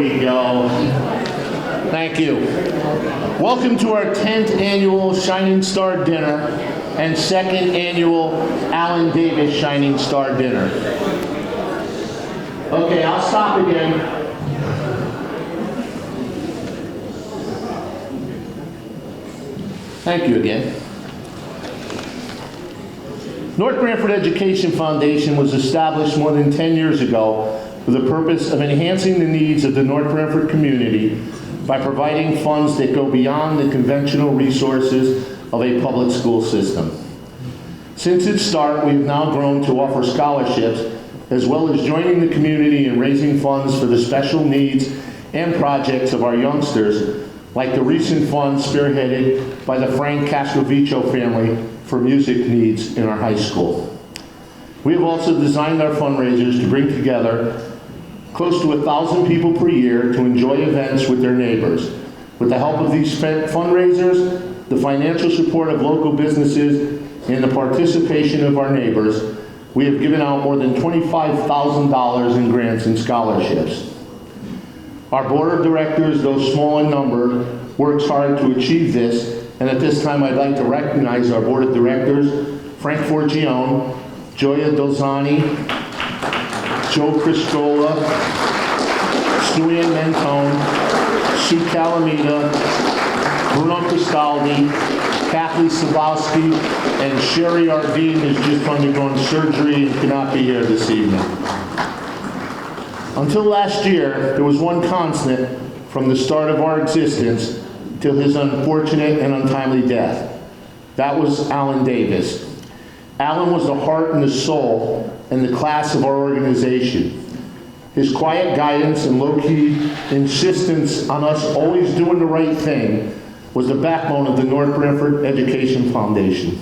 we go. Thank you. Welcome to our 10th annual Shining Star Dinner and 2nd annual Alan Davis Shining Star Dinner. Okay, I'll stop again. Thank you again. North Branford Education Foundation was established more than 10 years ago for the purpose of enhancing the needs of the North Branford community by providing funds that go beyond the conventional resources of a public school system. Since its start, we have now grown to offer scholarships as well as joining the community in raising funds for the special needs and projects of our youngsters, like the recent fund spearheaded by the Frank Castrovico family for music needs in our high school. We have also designed our fundraisers to bring together close to 1,000 people per year to enjoy events with their neighbors. With the help of these fundraisers, the financial support of local businesses, and the participation of our neighbors, we have given out more than $25,000 in grants and scholarships. Our board of directors, though small in number, works hard to achieve this, and at this time I'd like to recognize our board of directors, Frank Forgione, Gioia Dolzani, Joe Criscola, Suann Mentone, Sue Calamita, Bruno Cristaldi, Kathleen Savowski, and Sherry Arvine has just undergone surgery and cannot be here this evening. Until last year, there was one constant from the start of our existence till his unfortunate and untimely death. That was Alan Davis. Alan was the heart and the soul and the class of our organization. His quiet guidance and low-key insistence on us always doing the right thing was the backbone of the North Branford Education Foundation.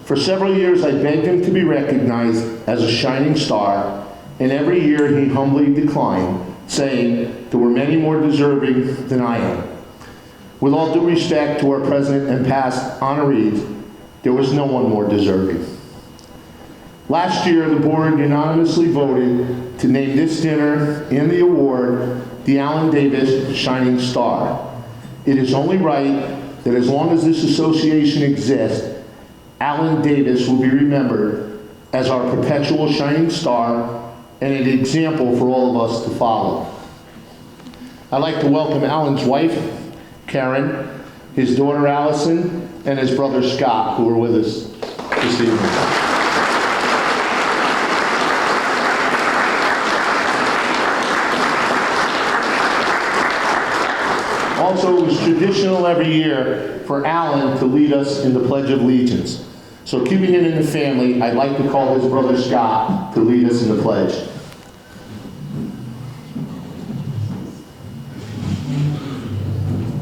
For several years, I begged him to be recognized as a shining star, and every year he humbly declined, saying there were many more deserving than I am. With all due respect to our present and past honorees, there was no one more deserving. Last year, the board unanimously voted to name this dinner and the award the Alan Davis Shining Star. It is only right that as long as this association exists, Alan Davis will be remembered as our perpetual shining star and an example for all of us to follow. I'd like to welcome Alan's wife, Karen, his daughter Allison, and his brother Scott, who are with us this evening. Also, it was traditional every year for Alan to lead us in the Pledge of Allegiance. So keeping it in the family, I'd like to call his brother Scott to lead us in the pledge.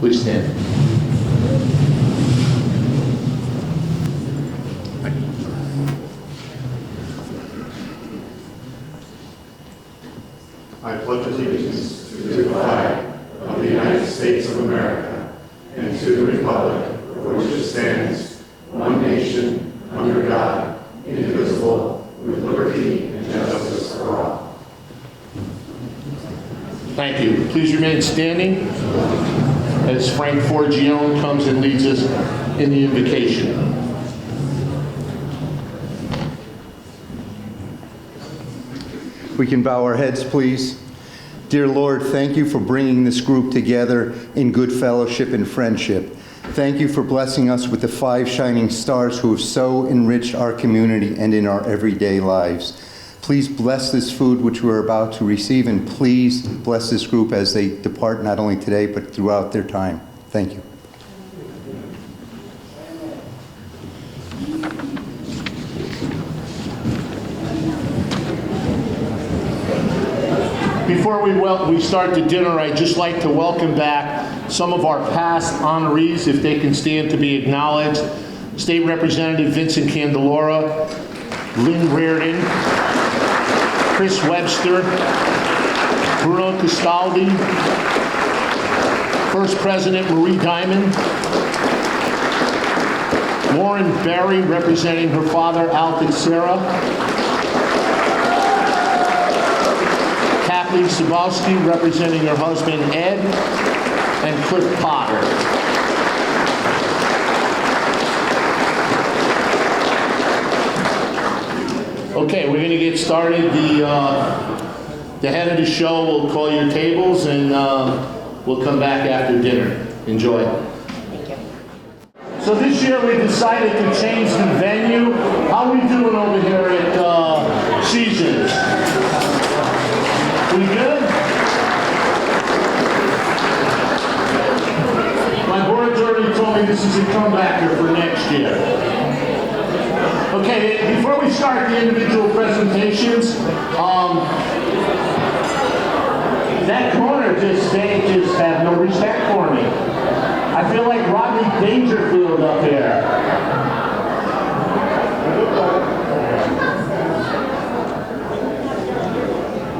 Please stand. I pledge allegiance to the flag of the United States of America and to the republic for which it stands, one nation, under God, indivisible, with liberty and justice for all. Thank you. Please remain standing as Frank Forgione comes and leads us in the invocation. We can bow our heads, please. Dear Lord, thank you for bringing this group together in good fellowship and friendship. Thank you for blessing us with the 5 shining stars who have so enriched our community and in our everyday lives. Please bless this food which we're about to receive, and please bless this group as they depart not only today but throughout their time. Thank you. Before we start the dinner, I'd just like to welcome back some of our past honorees, if they can stand to be acknowledged. State Representative Vincent Candelora, Lynn Reardon, Chris Webster, Bruno Castaldi, First President Marie Diamond, Lauren Berry, representing her father, Al Teixeira, Kathleen Sabowski, representing her husband Ed, and Cliff Potter. Okay, we're going to get started. The head of the show will call your tables, and we'll come back after dinner. Enjoy. So this year we decided to change the venue. How are we doing over here at Seasons? We good? My board's already told me this is a comebacker for next year. Okay, before we start the individual presentations, that corner they just have no respect for me. I feel like Rodney Dangerfield up here.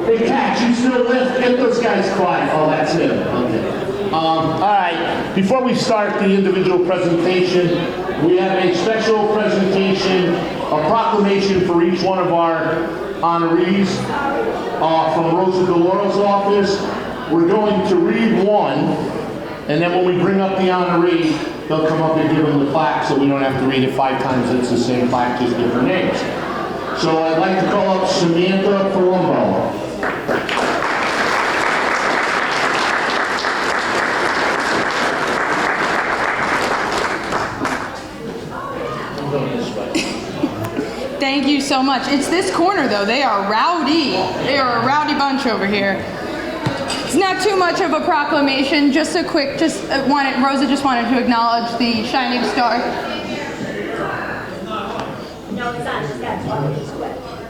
Hey, Cat, you still live? Get those guys quiet. Oh, that's him. Okay. All right. Before we start the individual presentation, we have a special presentation, a proclamation for each one of our honorees from Rosa DeLaura's office. We're going to read one, and then when we bring up the honoree, they'll come up and give them the plaque so we don't have to read it 5 times. It's the same plaque, just different names. So I'd like to call up Samantha Palumbo. Thank you so much. It's this corner, though. They are rowdy. They are a rowdy bunch over here. It's not too much of a proclamation. Just a quick, Rosa just wanted to acknowledge the Shining Star.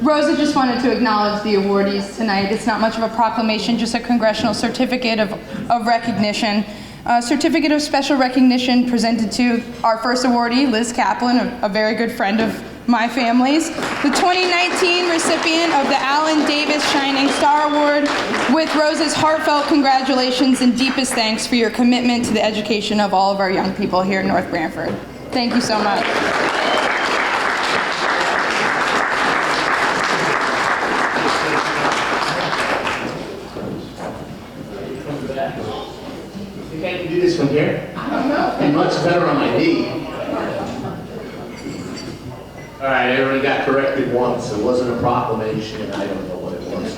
Rosa just wanted to acknowledge the awardees tonight. It's not much of a proclamation, just a congressional certificate of recognition. A certificate of special recognition presented to our first awardee, Liz Kaplan, a very good friend of my family's, the 2019 recipient of the Alan Davis Shining Star Award, with Rose's heartfelt congratulations and deepest thanks for your commitment to the education of all of our young people here in North Branford. Thank you so much. You can't do this from here? I don't know. It's much better on my knee. All right, I already got corrected once. It wasn't a proclamation, and I don't know what it was.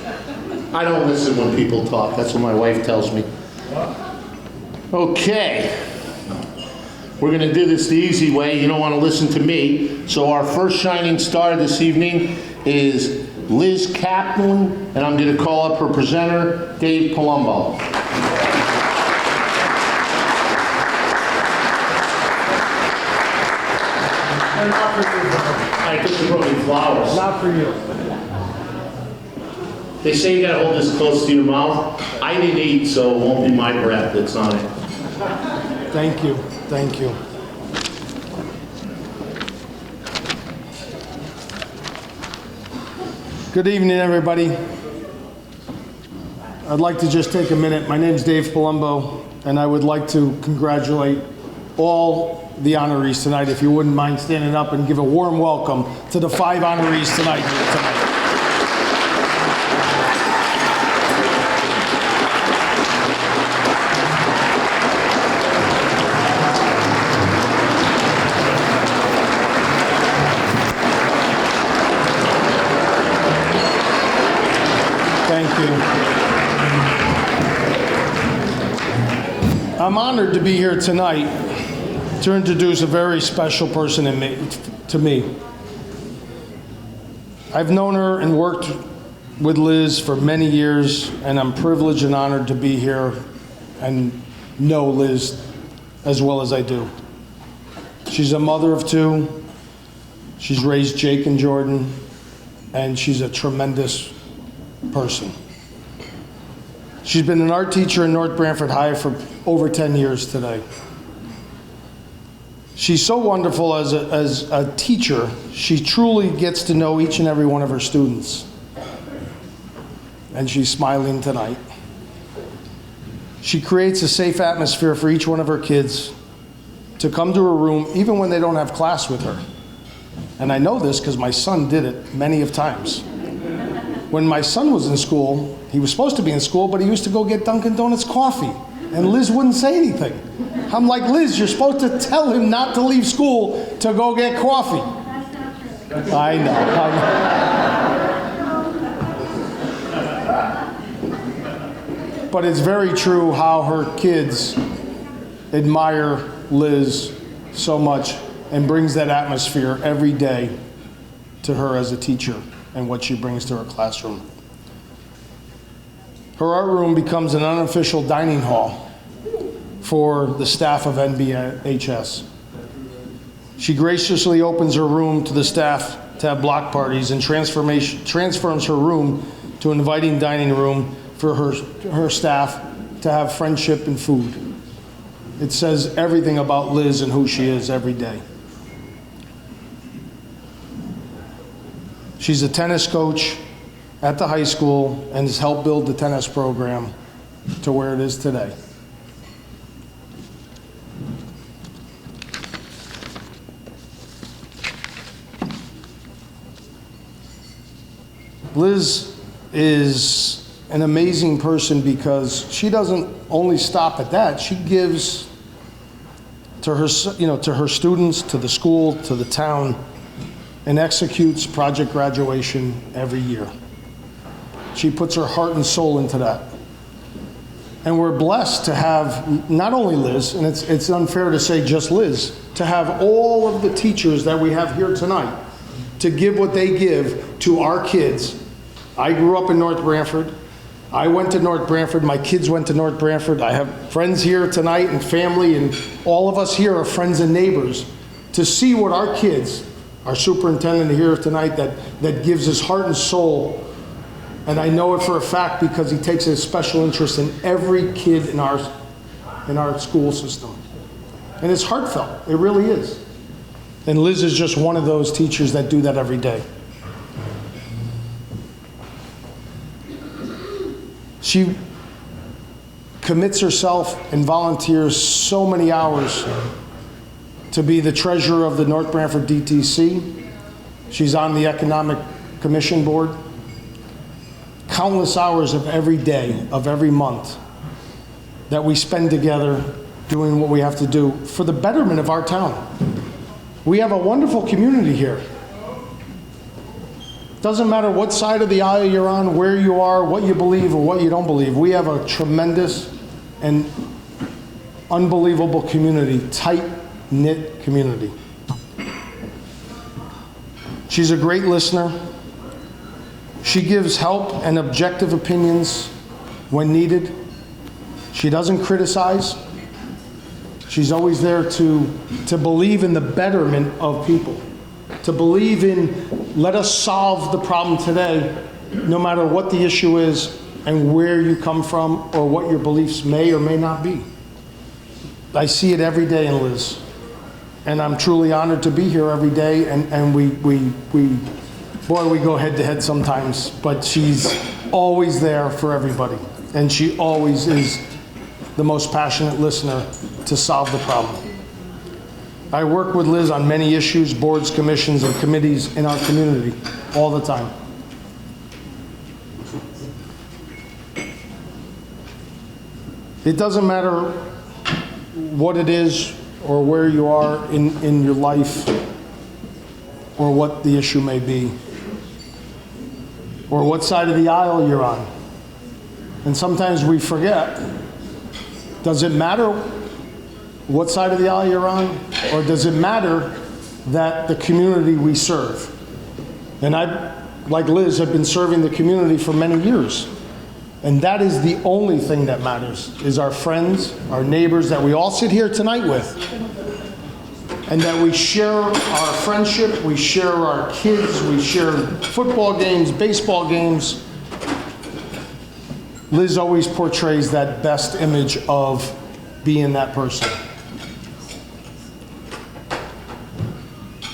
I don't listen when people talk. That's what my wife tells me. Okay. We're going to do this the easy way. You don't want to listen to me. So our first shining star this evening is Liz Kaplan, and I'm going to call up her presenter, Dave Palumbo. I took the broken flowers. Not for you. They say you gotta hold this close to your mouth. I didn't eat, so it won't be my breath that's on it. Thank you. Thank you. Good evening, everybody. I'd like to just take a minute. My name's Dave Palumbo, and I would like to congratulate all the honorees tonight. If you wouldn't mind standing up and give a warm welcome to the 5 honorees tonight. Thank you. I'm honored to be here tonight to introduce a very special person to me. I've known her and worked with Liz for many years, and I'm privileged and honored to be here and know Liz as well as I do. She's a mother of 2. She's raised Jake and Jordan, and she's a tremendous person. She's been an art teacher in North Branford High for over 10 years today. She's so wonderful as a teacher. She truly gets to know each and every one of her students. And she's smiling tonight. She creates a safe atmosphere for each one of her kids to come to her room even when they don't have class with her. And I know this because my son did it many of times. when my son was in school, he was supposed to be in school, but he used to go get Dunkin' Donuts coffee, and Liz wouldn't say anything. I'm like, Liz, you're supposed to tell him not to leave school to go get coffee. I know. But it's very true how her kids admire Liz so much and brings that atmosphere every day to her as a teacher and what she brings to her classroom. Her art room becomes an unofficial dining hall for the staff of NBHS. She graciously opens her room to the staff to have block parties and transforms her room to an inviting dining room for her staff to have friendship and food. It says everything about Liz and who she is every day. She's a tennis coach at the high school and has helped build the tennis program to where it is today. Liz is an amazing person because she doesn't only stop at that. She gives to her, to her students, to the school, to the town, and executes Project Graduation every year. She puts her heart and soul into that. And we're blessed to have not only Liz, and it's unfair to say just Liz, to have all of the teachers that we have here tonight to give what they give to our kids. I grew up in North Branford. I went to North Branford. My kids went to North Branford. I have friends here tonight and family, and all of us here are friends and neighbors. To see what our kids, our superintendent here tonight that gives his heart and soul, and I know it for a fact because he takes a special interest in every kid in our school system. And it's heartfelt, it really is. And Liz is just one of those teachers that do that every day. She commits herself and volunteers so many hours to be the treasurer of the North Branford DTC. She's on the Economic Commission Board. Countless hours of every day, of every month, that we spend together doing what we have to do for the betterment of our town. We have a wonderful community here. Doesn't matter what side of the aisle you're on, where you are, what you believe or what you don't believe. We have a tremendous and unbelievable community, tight-knit community. She's a great listener. She gives help and objective opinions when needed. She doesn't criticize. She's always there to believe in the betterment of people, to believe in let us solve the problem today, no matter what the issue is and where you come from or what your beliefs may or may not be. I see it every day in Liz, and I'm truly honored to be here every day, and we go head to head sometimes, but she's always there for everybody, and she always is the most passionate listener to solve the problem. I work with Liz on many issues, boards, commissions, and committees in our community all the time. It doesn't matter what it is or where you are in your life or what the issue may be or what side of the aisle you're on. And sometimes we forget, does it matter what side of the aisle you're on, or does it matter that the community we serve? And I, like Liz, have been serving the community for many years. And that is the only thing that matters, is our friends, our neighbors that we all sit here tonight with. And that we share our friendship, we share our kids, we share football games, baseball games. Liz always portrays that best image of being that person.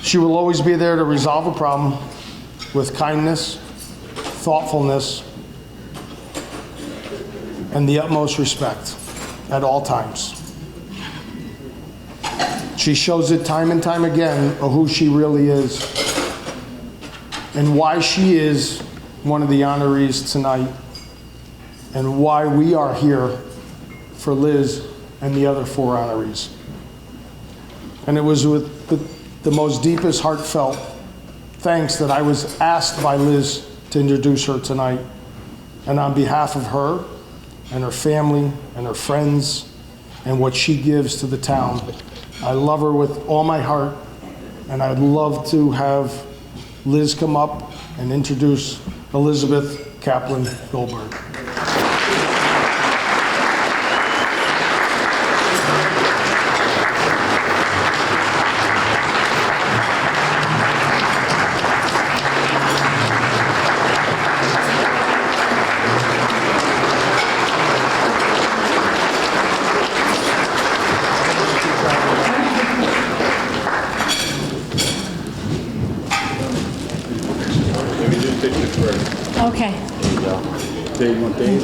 She will always be there to resolve a problem with kindness, thoughtfulness, and the utmost respect at all times. She shows it time and time again of who she really is and why she is one of the honorees tonight and why we are here for Liz and the other 4 honorees. And it was with the most deepest heartfelt thanks that I was asked by Liz to introduce her tonight. And on behalf of her and her family and her friends and what she gives to the town, I love her with all my heart, and I'd love to have Liz come up and introduce Elizabeth Kaplan Goldberg. Okay. Dave, want Dave?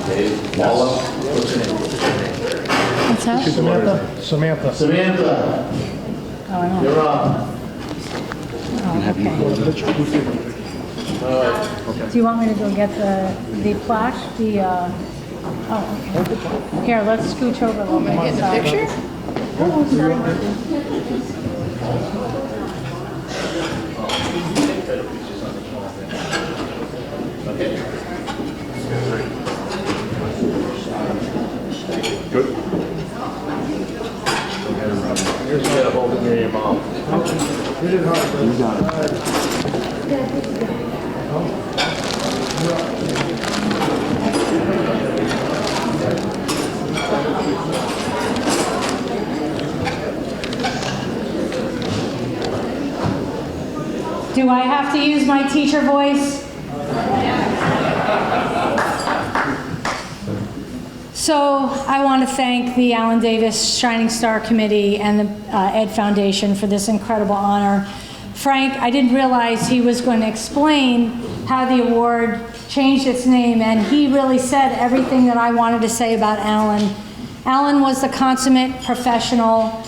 Dave, Paula. What's that? Samantha. Samantha, Oh, I know. you're up. Oh, okay. Do you want me to go get the plaque? Oh, okay. Here, let's scooch over a little bit. Get the picture? Oh, sorry. Good. Here's a hold it near your mouth. Do I have to use my teacher voice? So I want to thank the Alan Davis Shining Star Committee and the Ed Foundation for this incredible honor. Frank, I didn't realize he was going to explain how the award changed its name, and he really said everything that I wanted to say about Alan. Alan was the consummate professional.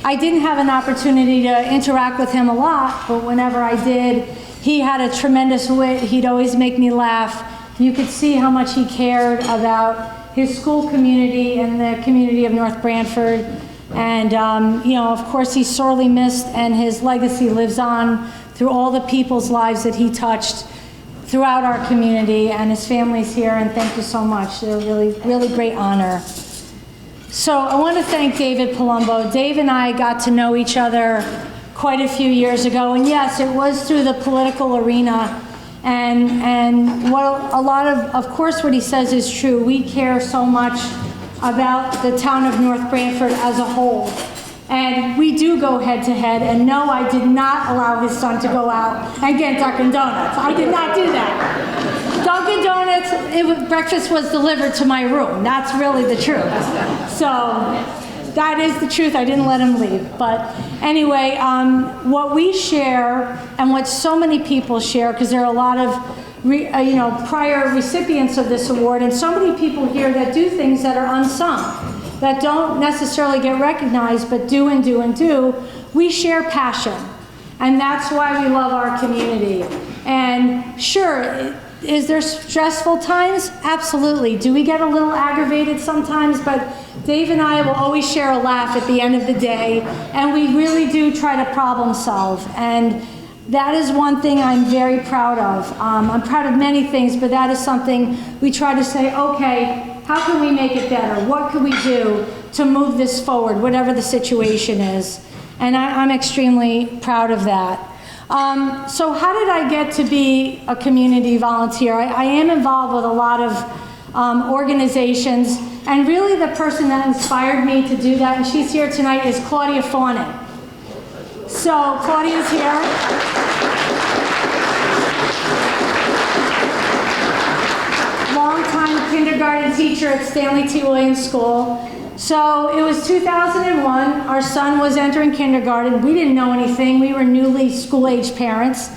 I didn't have an opportunity to interact with him a lot, but whenever I did, he had a tremendous wit. He'd always make me laugh. You could see how much he cared about his school community and the community of North Branford. And, you know, of course, he's sorely missed, and his legacy lives on through all the people's lives that he touched throughout our community, and his family's here, and thank you so much. They're really, really great honor. So I want to thank David Palumbo. Dave and I got to know each other quite a few years ago, and yes, it was through the political arena. And what a lot of course, what he says is true. We care so much about the town of North Branford as a whole. And we do go head to head, and no, I did not allow his son to go out and get Dunkin' Donuts. I did not do that. Dunkin' Donuts, breakfast was delivered to my room. That's really the truth. So that is the truth. I didn't let him leave. But anyway, what we share and what so many people share, because there are a lot of prior recipients of this award, and so many people here that do things that are unsung, that don't necessarily get recognized, but do and do and do. We share passion, and that's why we love our community. And sure, is there stressful times? Absolutely. Do we get a little aggravated sometimes? But Dave and I will always share a laugh at the end of the day, and we really do try to problem solve. And that is one thing I'm very proud of. I'm proud of many things, but that is something we try to say, okay, how can we make it better? What can we do to move this forward, whatever the situation is? And I'm extremely proud of that. So how did I get to be a community volunteer? I am involved with a lot of organizations, and really the person that inspired me to do that, and she's here tonight, is Claudia Fawnin. So Claudia's here. Longtime kindergarten teacher at Stanley T. Williams School. So it was 2001. Our son was entering kindergarten. We didn't know anything. We were newly school-age parents.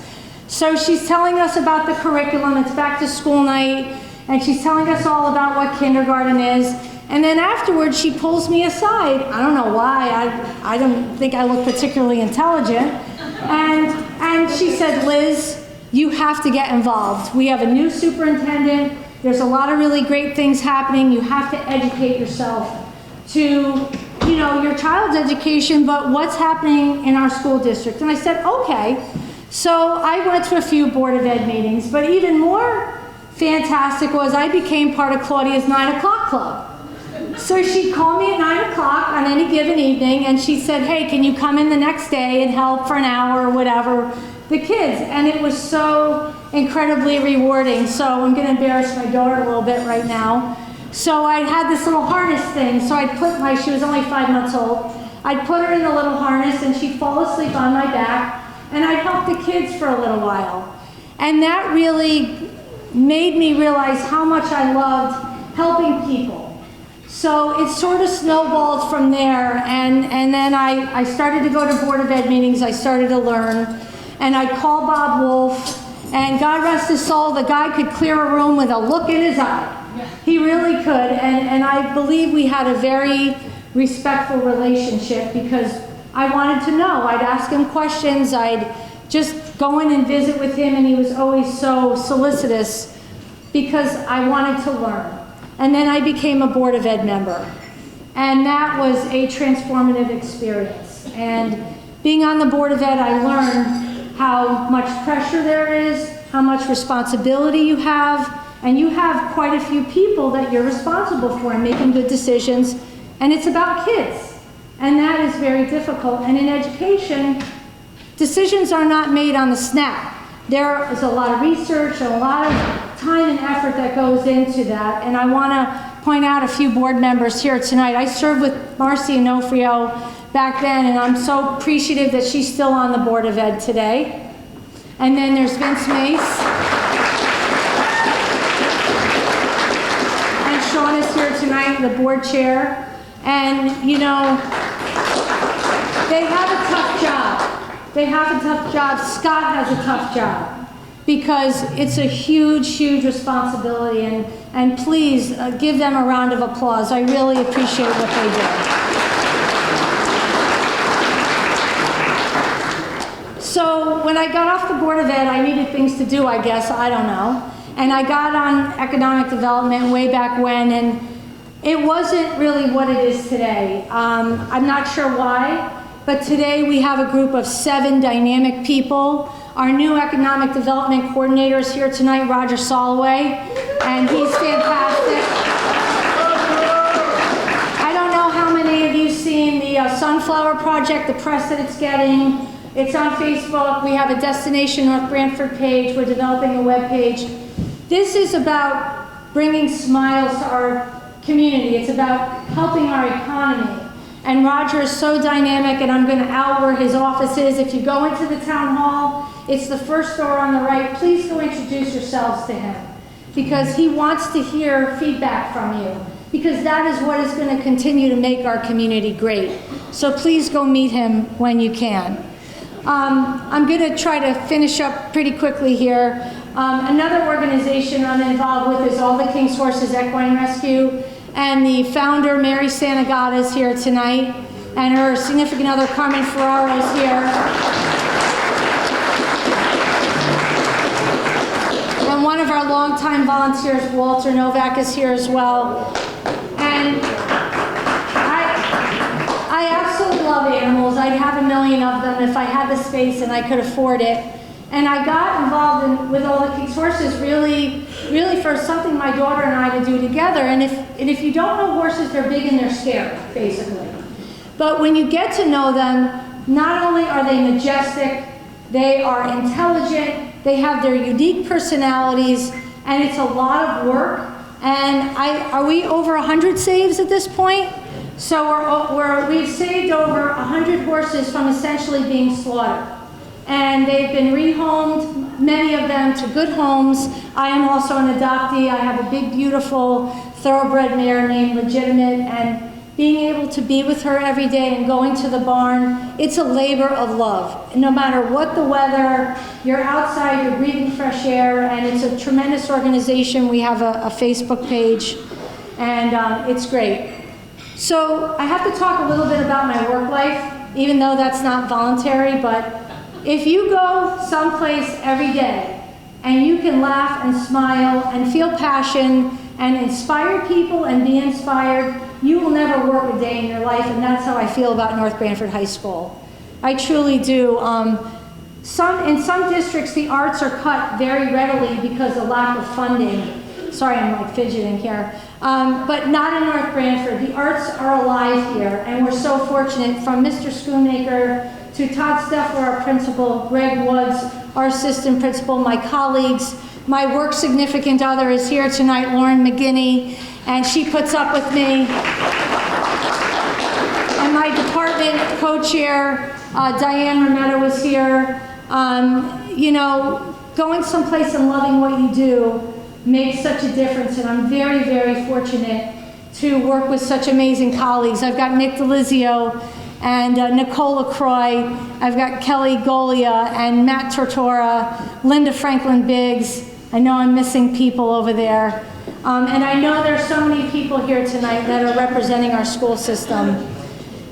So she's telling us about the curriculum. It's back to school night, and she's telling us all about what kindergarten is. And then afterwards, she pulls me aside. I don't know why. I don't think I look particularly intelligent. And she said, Liz, you have to get involved. We have a new superintendent. There's a lot of really great things happening. You have to educate yourself to, you know, your child's education, but what's happening in our school district. And I said, okay. So I went to a few Board of Ed meetings, but even more fantastic was I became part of Claudia's 9 o'clock club. So she'd call me at 9 o'clock on any given evening, and she said, hey, can you come in the next day and help for an hour or whatever the kids? And it was so incredibly rewarding. So I'm going to embarrass my daughter a little bit right now. So I had this little harness thing. So I'd put she was only 5 months old. I'd put her in the little harness, and she'd fall asleep on my back, and I'd help the kids for a little while. And that really made me realize how much I loved helping people. So it sort of snowballed from there, and then I started to go to Board of Ed meetings. I started to learn, and I'd call Bob Wolf, and God rest his soul, the guy could clear a room with a look in his eye. He really could, and I believe we had a very respectful relationship because I wanted to know. I'd ask him questions. I'd just go in and visit with him, and he was always so solicitous because I wanted to learn. And then I became a Board of Ed member. And that was a transformative experience. And being on the Board of Ed, I learned how much pressure there is, how much responsibility you have, and you have quite a few people that you're responsible for and making good decisions. And it's about kids. And that is very difficult. And in education, decisions are not made on the snap. There is a lot of research and a lot of time and effort that goes into that. And I want to point out a few board members here tonight. I served with Marcy Onofrio back then, and I'm so appreciative that she's still on the Board of Ed today. And then there's Vince Mace. And Sean is here tonight, the board chair. And, you know, they have a tough job. They have a tough job. Scott has a tough job because it's a huge, huge responsibility. And please give them a round of applause. I really appreciate what they do. So when I got off the Board of Ed, I needed things to do, I guess. I don't know. And I got on economic development way back when, and it wasn't really what it is today. I'm not sure why. But today we have a group of 7 dynamic people. Our new economic development coordinator is here tonight, Roger Soloway, and he's fantastic. I don't know how many of you have seen the Sunflower Project, the press that it's getting. It's on Facebook. We have a Destination North Branford page. We're developing a web page. This is about bringing smiles to our community. It's about helping our economy. And Roger is so dynamic, and I'm going to out where his office is. If you go into the town hall, it's the first door on the right. Please go introduce yourselves to him because he wants to hear feedback from you because that is what is going to continue to make our community great. So please go meet him when you can. I'm going to try to finish up pretty quickly here. Another organization I'm involved with is All the King's Horses Equine Rescue. And the founder, Mary Santagata, is here tonight, and her significant other, Carmen Ferraro, is here. And one of our longtime volunteers, Walter Novak, is here as well. And I absolutely love animals. I'd have a million of them if I had the space and I could afford it. And I got involved with All the King's Horses really for something my daughter and I to do together. And if you don't know horses, they're big and they're scary, basically. But when you get to know them, not only are they majestic, they are intelligent, they have their unique personalities, and it's a lot of work. And are we over 100 saves at this point? So we've saved over 100 horses from essentially being slaughtered. And they've been rehomed, many of them to good homes. I am also an adoptee. I have a big, beautiful thoroughbred mare named Legitimate, and being able to be with her every day and going to the barn, it's a labor of love. No matter what the weather, you're outside, you're breathing fresh air, and it's a tremendous organization. We have a Facebook page, and it's great. So I have to talk a little bit about my work life, even though that's not voluntary, but if you go someplace every day and you can laugh and smile and feel passion and inspire people and be inspired, you will never work a day in your life, and that's how I feel about North Branford High School. I truly do. In some districts, the arts are cut very readily because of lack of funding. Sorry, I'm like fidgeting here. But not in North Branford. The arts are alive here, and we're so fortunate, from Mr. Schoonmaker to Todd Steffler, our principal, Greg Woods, our assistant principal, my colleagues. My work significant other is here tonight, Lauren McGinney, and she puts up with me. And my department co-chair, Diane Rametto, is here. You know, going someplace and loving what you do makes such a difference, and I'm very, very fortunate to work with such amazing colleagues. I've got Nick DeLizio and Nicole LaCroix. I've got Kelly Golia and Matt Tortora, Linda Franklin Biggs. I know I'm missing people over there. And I know there's so many people here tonight that are representing our school system.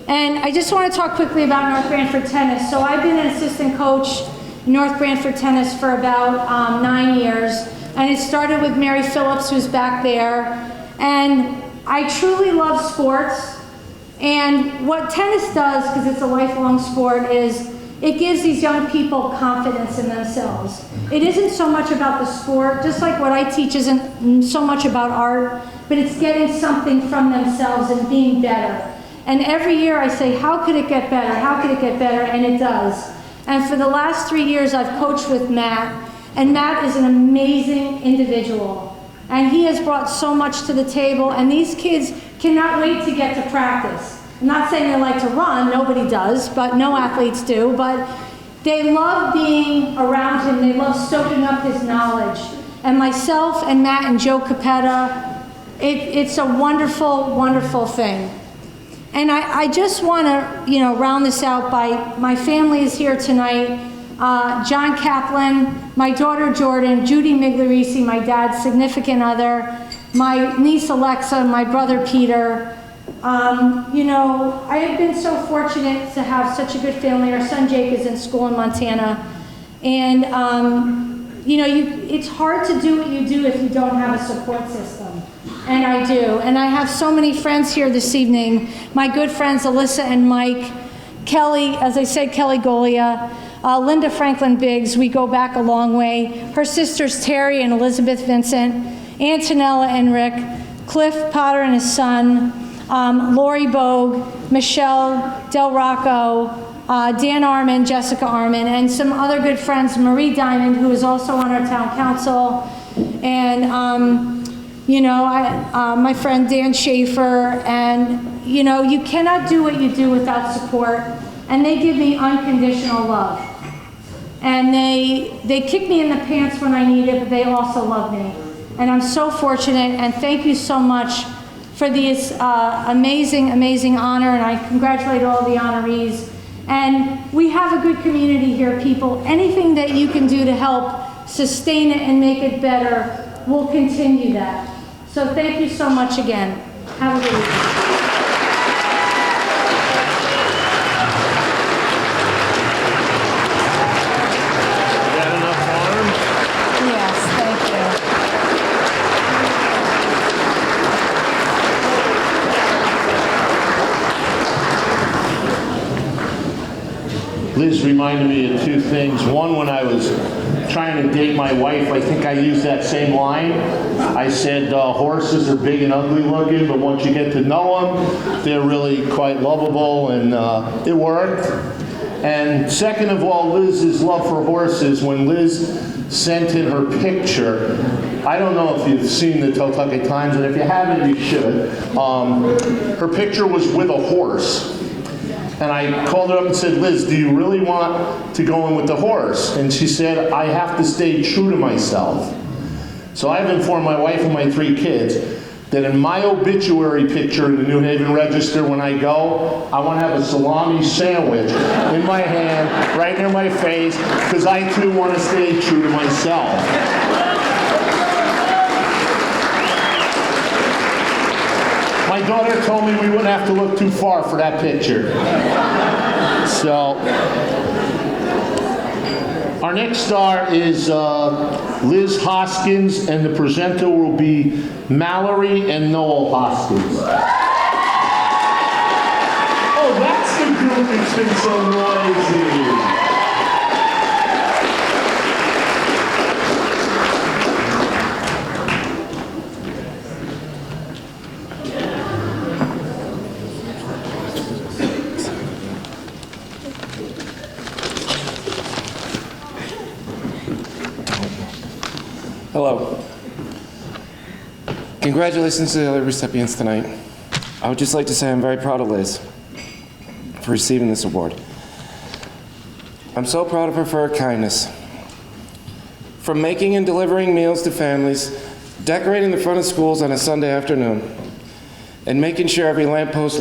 And I just want to talk quickly about North Branford tennis. So I've been an assistant coach in North Branford tennis for about 9 years. And it started with Mary Phillips, who's back there. And I truly love sports. And what tennis does, because it's a lifelong sport, is it gives these young people confidence in themselves. It isn't so much about the sport, just like what I teach isn't so much about art, but it's getting something from themselves and being better. And every year I say, how could it get better? How could it get better? And it does. And for the last 3 years, I've coached with Matt, and Matt is an amazing individual. And he has brought so much to the table, and these kids cannot wait to get to practice. I'm not saying they like to run, nobody does, but no athletes do, but they love being around him, they love soaking up his knowledge. And myself and Matt and Joe Capetta, it's a wonderful, wonderful thing. And I just want to, round this out by, my family is here tonight. John Kaplan, my daughter Jordan, Judy Migliarese, my dad's significant other, my niece Alexa, my brother Peter. I have been so fortunate to have such a good family. Our son Jake is in school in Montana. And, it's hard to do what you do if you don't have a support system. And I do. And I have so many friends here this evening. My good friends Alyssa and Mike, Kelly, as I said, Kelly Golia, Linda Franklin Biggs, we go back a long way. Her sisters Terry and Elizabeth Vincent, Antonella and Rick, Cliff Potter and his son, Lori Bogue, Michelle Del Rocco, Dan Arman, Jessica Arman, and some other good friends, Marie Diamond, who is also on our town council, and my friend Dan Schaefer, and you cannot do what you do without support, and they give me unconditional love. And they kick me in the pants when I need it, but they also love me. And I'm so fortunate, and thank you so much for this amazing, amazing honor, and I congratulate all the honorees. And we have a good community here, people. Anything that you can do to help sustain it and make it better, we'll continue that. So thank you so much again. Have a good evening. Liz reminded me of two things. One, when I was trying to date my wife, I think I used that same line. I said, horses are big and ugly looking, but once you get to know them, they're really quite lovable, and it worked. And second of all, Liz's love for horses, when Liz sent in her picture, I don't know if you've seen the Totucket Times, and if you haven't, you should. Her picture was with a horse. And I called her up and said, Liz, do you really want to go in with the horse? And she said, I have to stay true to myself. So I've informed my wife and my 3 kids that in my obituary picture in the New Haven Register when I go, I want to have a salami sandwich in my hand, right near my face, because I too want to stay true to myself. My daughter told me we wouldn't have to look too far for that picture. So, Our next star is Liz Hoskins, and the presenter will be Mallory and Noel Hoskins. Oh, that's the group that's been so noisy. Hello. Congratulations to the other recipients tonight. I would just like to say I'm very proud of Liz for receiving this award. I'm so proud of her for her kindness. From making and delivering meals to families, decorating the front of schools on a Sunday afternoon, and making sure every light post,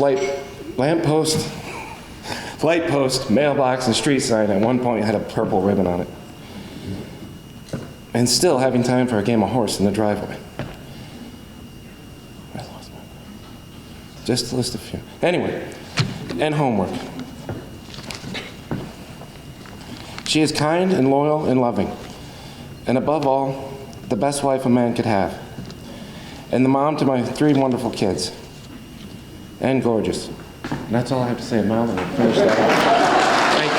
mailbox, and street sign at one point had a purple ribbon on it. And still having time for a game of horse in the driveway. I lost my... Just to list a few. Anyway, and homework. She is kind and loyal and loving. And above all, the best wife a man could have. And the mom to my 3 wonderful kids. And gorgeous. And that's all I have to say. Mal, we'll finish that up. Thank you.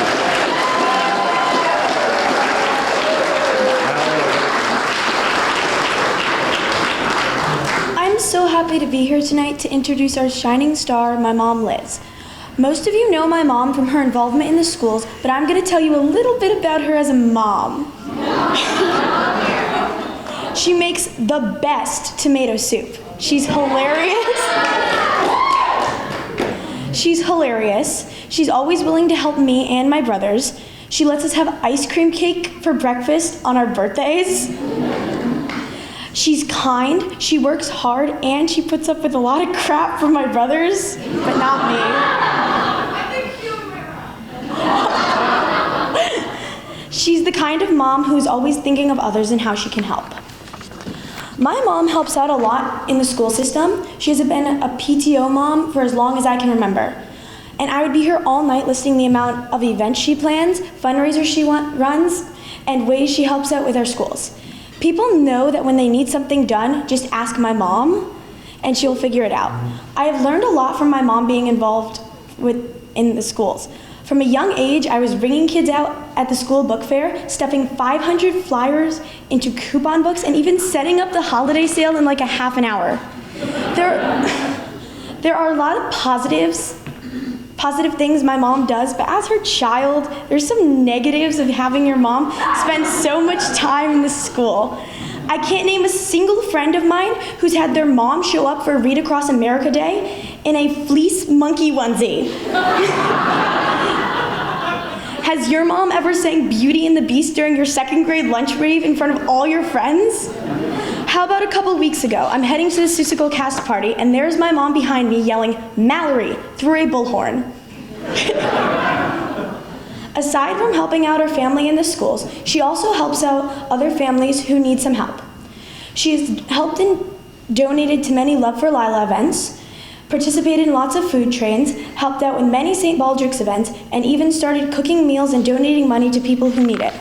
I'm so happy to be here tonight to introduce our shining star, my mom, Liz. Most of you know my mom from her involvement in the schools, but I'm going to tell you a little bit about her as a mom. She makes the best tomato soup. She's hilarious. She's hilarious. She's always willing to help me and my brothers. She lets us have ice cream cake for breakfast on our birthdays. She's kind, she works hard, and she puts up with a lot of crap from my brothers, but not me. She's the kind of mom who's always thinking of others and how she can help. My mom helps out a lot in the school system. She has been a PTO mom for as long as I can remember. And I would be here all night listing the amount of events she plans, fundraisers she runs, and ways she helps out with our schools. People know that when they need something done, just ask my mom, and she'll figure it out. I have learned a lot from my mom being involved in the schools. From a young age, I was ringing kids out at the school book fair, stuffing 500 flyers into coupon books, and even setting up the holiday sale in like a half an hour. There are a lot of positive things my mom does, but as her child, there's some negatives of having your mom spend so much time in the school. I can't name a single friend of mine who's had their mom show up for Read Across America Day in a fleece monkey onesie. Has your mom ever sang Beauty and the Beast during your 2nd grade lunch rave in front of all your friends? How about a couple weeks ago, I'm heading to the Seussical cast party, and there's my mom behind me yelling, "Mallory," through a bullhorn. Aside from helping out her family in the schools, she also helps out other families who need some help. She has helped and donated to many Love for Lila events, participated in lots of food trains, helped out with many St. Baldrick's events, and even started cooking meals and donating money to people who need it.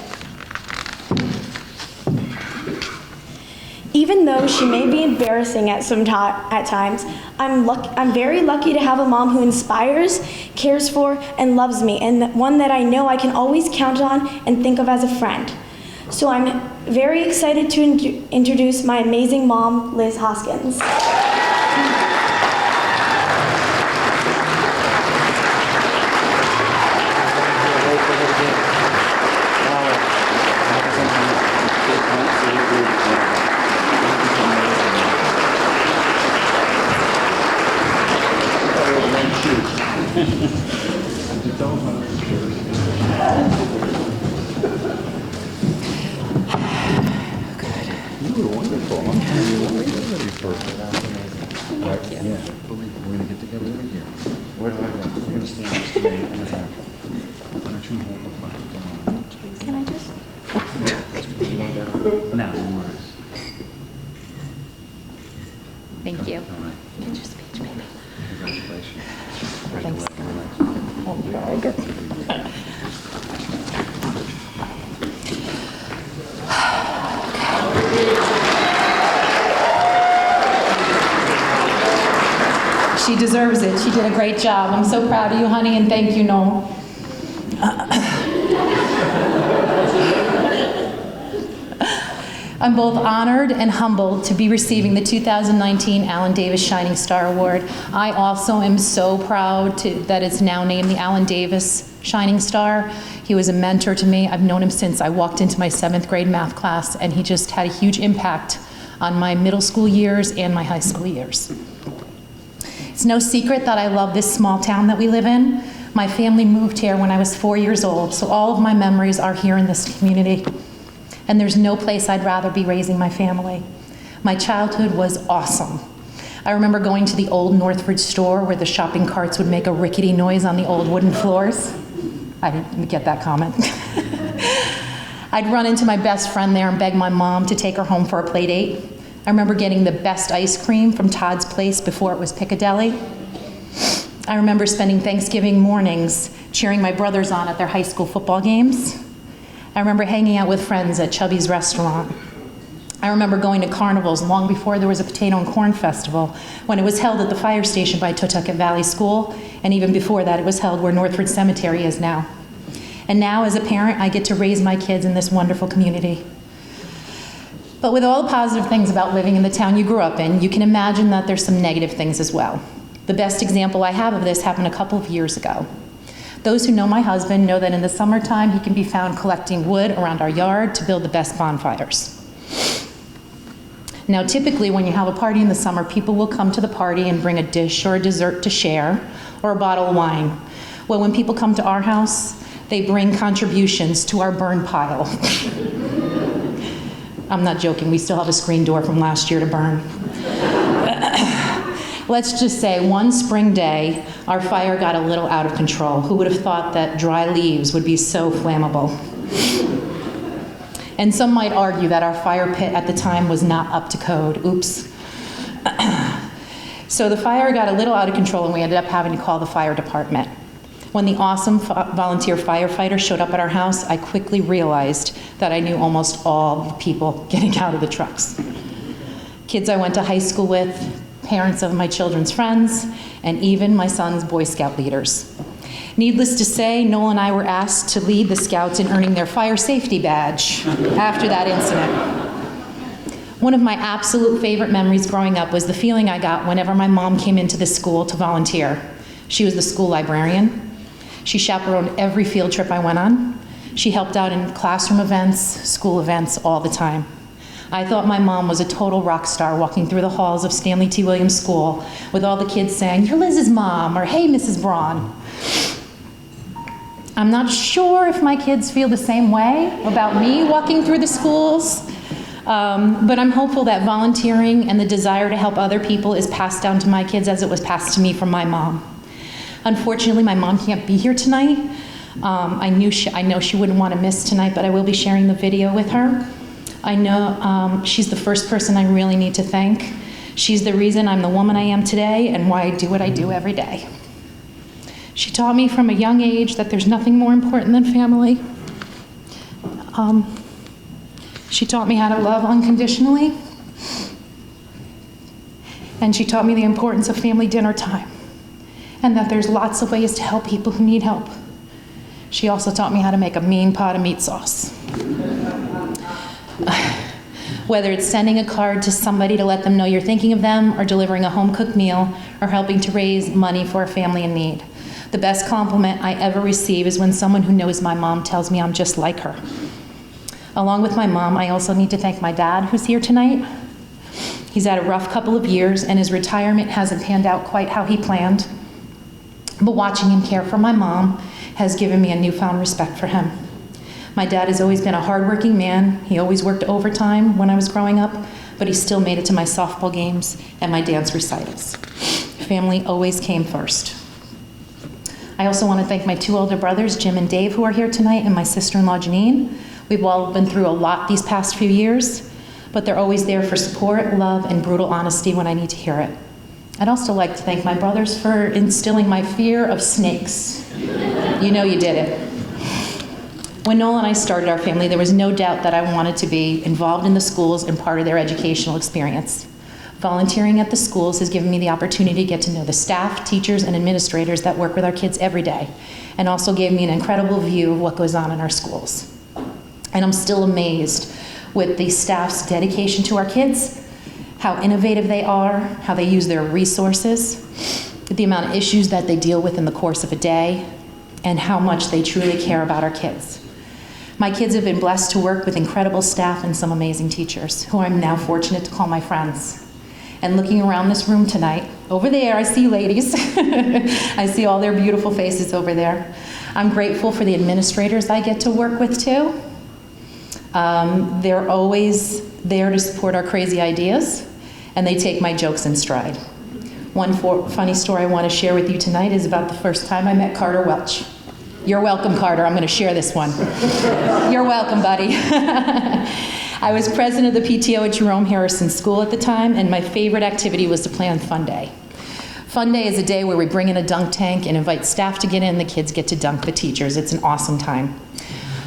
Even though she may be embarrassing at times, I'm very lucky to have a mom who inspires, cares for, and loves me, and one that I know I can always count on and think of as a friend. So I'm very excited to introduce my amazing mom, Liz Hoskins. Thank you. Get your speech, baby. Congratulations. Thanks. Oh, very good. She deserves it. She did a great job. I'm so proud of you, honey, and thank you, Noel. I'm both honored and humbled to be receiving the 2019 Alan Davis Shining Star Award. I also am so proud that it's now named the Alan Davis Shining Star. He was a mentor to me. I've known him since I walked into my 7th grade math class, and he just had a huge impact on my middle school years and my high school years. It's no secret that I love this small town that we live in. My family moved here when I was 4 years old, so all of my memories are here in this community. And there's no place I'd rather be raising my family. My childhood was awesome. I remember going to the old Northford store where the shopping carts would make a rickety noise on the old wooden floors. I didn't get that comment. I'd run into my best friend there and beg my mom to take her home for a play date. I remember getting the best ice cream from Todd's Place before it was Piccadilly. I remember spending Thanksgiving mornings cheering my brothers on at their high school football games. I remember hanging out with friends at Chubby's restaurant. I remember going to carnivals long before there was a potato and corn festival, when it was held at the fire station by Totucket Valley School, and even before that it was held where Northford Cemetery is now. And now as a parent, I get to raise my kids in this wonderful community. But with all the positive things about living in the town you grew up in, you can imagine that there's some negative things as well. The best example I have of this happened a couple of years ago. Those who know my husband know that in the summertime he can be found collecting wood around our yard to build the best bonfires. Now typically when you have a party in the summer, people will come to the party and bring a dish or a dessert to share, or a bottle of wine. Well, when people come to our house, they bring contributions to our burn pile. I'm not joking, we still have a screen door from last year to burn. Let's just say one spring day, our fire got a little out of control. Who would have thought that dry leaves would be so flammable? And some might argue that our fire pit at the time was not up to code. Oops. So the fire got a little out of control and we ended up having to call the fire department. When the awesome volunteer firefighter showed up at our house, I quickly realized that I knew almost all the people getting out of the trucks. Kids I went to high school with, parents of my children's friends, and even my son's Boy Scout leaders. Needless to say, Noel and I were asked to lead the Scouts in earning their fire safety badge after that incident. One of my absolute favorite memories growing up was the feeling I got whenever my mom came into the school to volunteer. She was the school librarian. She chaperoned every field trip I went on. She helped out in classroom events, school events, all the time. I thought my mom was a total rock star walking through the halls of Stanley T. Williams School with all the kids saying, "You're Liz's mom," or "Hey, Mrs. Braun." I'm not sure if my kids feel the same way about me walking through the schools, but I'm hopeful that volunteering and the desire to help other people is passed down to my kids as it was passed to me from my mom. Unfortunately, my mom can't be here tonight. I know she wouldn't want to miss tonight, but I will be sharing the video with her. I know she's the first person I really need to thank. She's the reason I'm the woman I am today and why I do what I do every day. She taught me from a young age that there's nothing more important than family. She taught me how to love unconditionally. And she taught me the importance of family dinner time and that there's lots of ways to help people who need help. She also taught me how to make a mean pot of meat sauce. Whether it's sending a card to somebody to let them know you're thinking of them, or delivering a home-cooked meal, or helping to raise money for a family in need. The best compliment I ever receive is when someone who knows my mom tells me I'm just like her. Along with my mom, I also need to thank my dad, who's here tonight. He's had a rough couple of years, and his retirement hasn't panned out quite how he planned. But watching him care for my mom has given me a newfound respect for him. My dad has always been a hardworking man. He always worked overtime when I was growing up, but he still made it to my softball games and my dance recitals. Family always came first. I also want to thank my two older brothers, Jim and Dave, who are here tonight, and my sister-in-law, Janine. We've all been through a lot these past few years, but they're always there for support, love, and brutal honesty when I need to hear it. I'd also like to thank my brothers for instilling my fear of snakes. You know you did it. When Noel and I started our family, there was no doubt that I wanted to be involved in the schools and part of their educational experience. Volunteering at the schools has given me the opportunity to get to know the staff, teachers, and administrators that work with our kids every day, and also gave me an incredible view of what goes on in our schools. And I'm still amazed with the staff's dedication to our kids, how innovative they are, how they use their resources, the amount of issues that they deal with in the course of a day, and how much they truly care about our kids. My kids have been blessed to work with incredible staff and some amazing teachers, who I'm now fortunate to call my friends. And looking around this room tonight, over there I see ladies. I see all their beautiful faces over there. I'm grateful for the administrators I get to work with too. They're always there to support our crazy ideas, and they take my jokes in stride. One funny story I want to share with you tonight is about the first time I met Carter Welch. You're welcome, Carter. I'm going to share this one. You're welcome, buddy. I was president of the PTO at Jerome Harrison School at the time, and my favorite activity was to plan Fun Day. Fun Day is a day where we bring in a dunk tank and invite staff to get in. The kids get to dunk the teachers. It's an awesome time.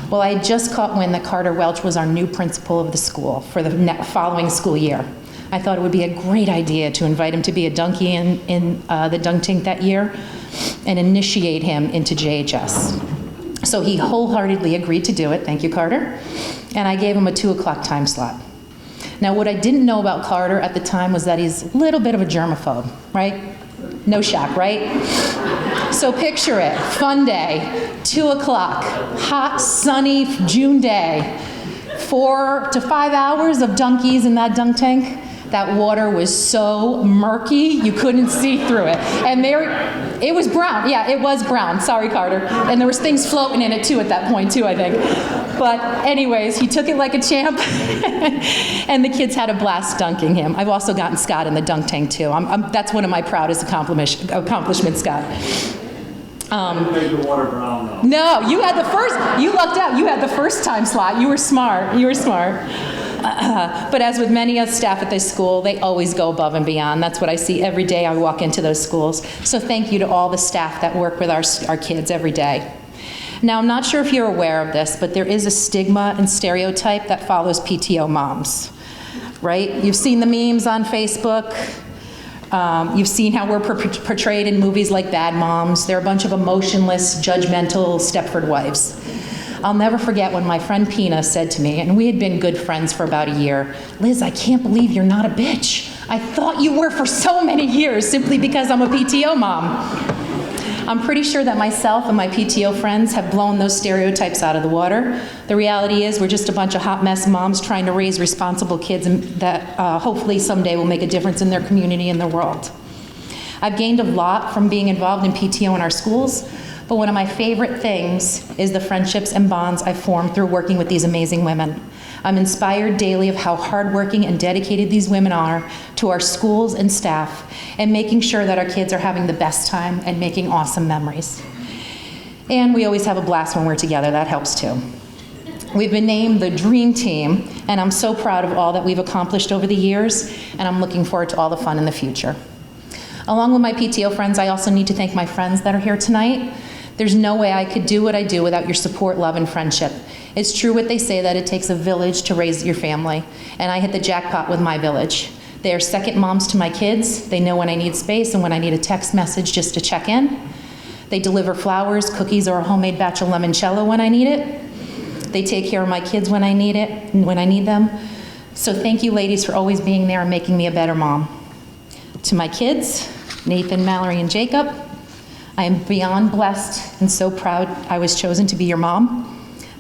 Well, I had just caught wind that Carter Welch was our new principal of the school for the following school year. I thought it would be a great idea to invite him to be a dunkie in the dunk tank that year and initiate him into JHS. So he wholeheartedly agreed to do it. Thank you, Carter. And I gave him a 2 o'clock time slot. Now, what I didn't know about Carter at the time was that he's a little bit of a germaphobe, right? No shock, right? So picture it, Fun Day, 2 o'clock, hot, sunny June day, 4 to 5 hours of dunkies in that dunk tank. That water was so murky, you couldn't see through it. And it was brown. Yeah, it was brown. Sorry, Carter. And there was things floating in it too at that point too, I think. But anyways, he took it like a champ, and the kids had a blast dunking him. I've also gotten Scott in the dunk tank too. That's one of my proudest accomplishments, Scott. Make the water brown though. No, you lucked out. You had the first time slot. You were smart. But as with many of staff at this school, they always go above and beyond. That's what I see every day I walk into those schools. So thank you to all the staff that work with our kids every day. Now, I'm not sure if you're aware of this, but there is a stigma and stereotype that follows PTO moms, right? You've seen the memes on Facebook. You've seen how we're portrayed in movies like Bad Moms. They're a bunch of emotionless, judgmental Stepford wives. I'll never forget when my friend Pina said to me, and we had been good friends for about a year, "Liz, I can't believe you're not a bitch. I thought you were for so many years simply because I'm a PTO mom." I'm pretty sure that myself and my PTO friends have blown those stereotypes out of the water. The reality is we're just a bunch of hot mess moms trying to raise responsible kids that hopefully someday will make a difference in their community and their world. I've gained a lot from being involved in PTO in our schools, but one of my favorite things is the friendships and bonds I've formed through working with these amazing women. I'm inspired daily of how hardworking and dedicated these women are to our schools and staff, and making sure that our kids are having the best time and making awesome memories. And we always have a blast when we're together. That helps too. We've been named the Dream Team, and I'm so proud of all that we've accomplished over the years, and I'm looking forward to all the fun in the future. Along with my PTO friends, I also need to thank my friends that are here tonight. There's no way I could do what I do without your support, love, and friendship. It's true what they say, that it takes a village to raise your family, and I hit the jackpot with my village. They are second moms to my kids. They know when I need space and when I need a text message just to check in. They deliver flowers, cookies, or a homemade batch of limoncello when I need it. They take care of my kids when I need it and when I need them. So thank you, ladies, for always being there and making me a better mom. To my kids, Nathan, Mallory, and Jacob, I am beyond blessed and so proud I was chosen to be your mom.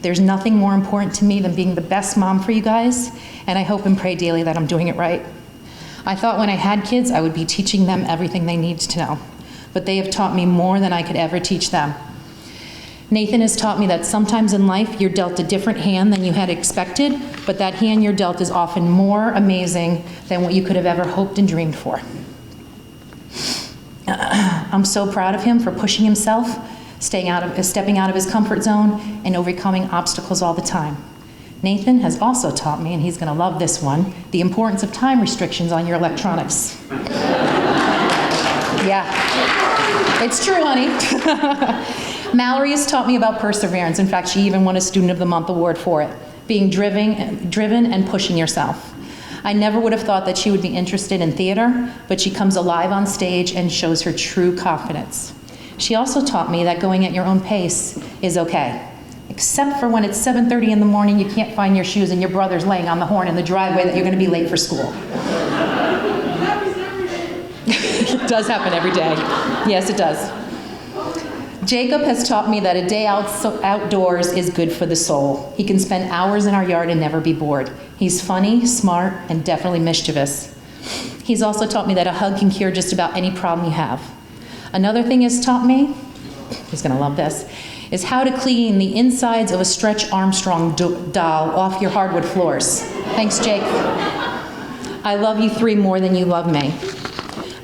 There's nothing more important to me than being the best mom for you guys, and I hope and pray daily that I'm doing it right. I thought when I had kids, I would be teaching them everything they need to know, but they have taught me more than I could ever teach them. Nathan has taught me that sometimes in life you're dealt a different hand than you had expected, but that hand you're dealt is often more amazing than what you could have ever hoped and dreamed for. I'm so proud of him for pushing himself, stepping out of his comfort zone, and overcoming obstacles all the time. Nathan has also taught me, and he's going to love this one, the importance of time restrictions on your electronics. Yeah, it's true, honey. Mallory has taught me about perseverance. In fact, she even won a Student of the Month award for it, being driven and pushing yourself. I never would have thought that she would be interested in theater, but she comes alive on stage and shows her true confidence. She also taught me that going at your own pace is okay, except for when it's 7:30 in the morning, you can't find your shoes and your brother's laying on the horn in the driveway that you're going to be late for school. It does happen every day. Yes, it does. Jacob has taught me that a day outdoors is good for the soul. He can spend hours in our yard and never be bored. He's funny, smart, and definitely mischievous. He's also taught me that a hug can cure just about any problem you have. Another thing he's taught me, he's gonna love this, is how to clean the insides of a Stretch Armstrong doll off your hardwood floors. Thanks, Jake. I love you three more than you love me.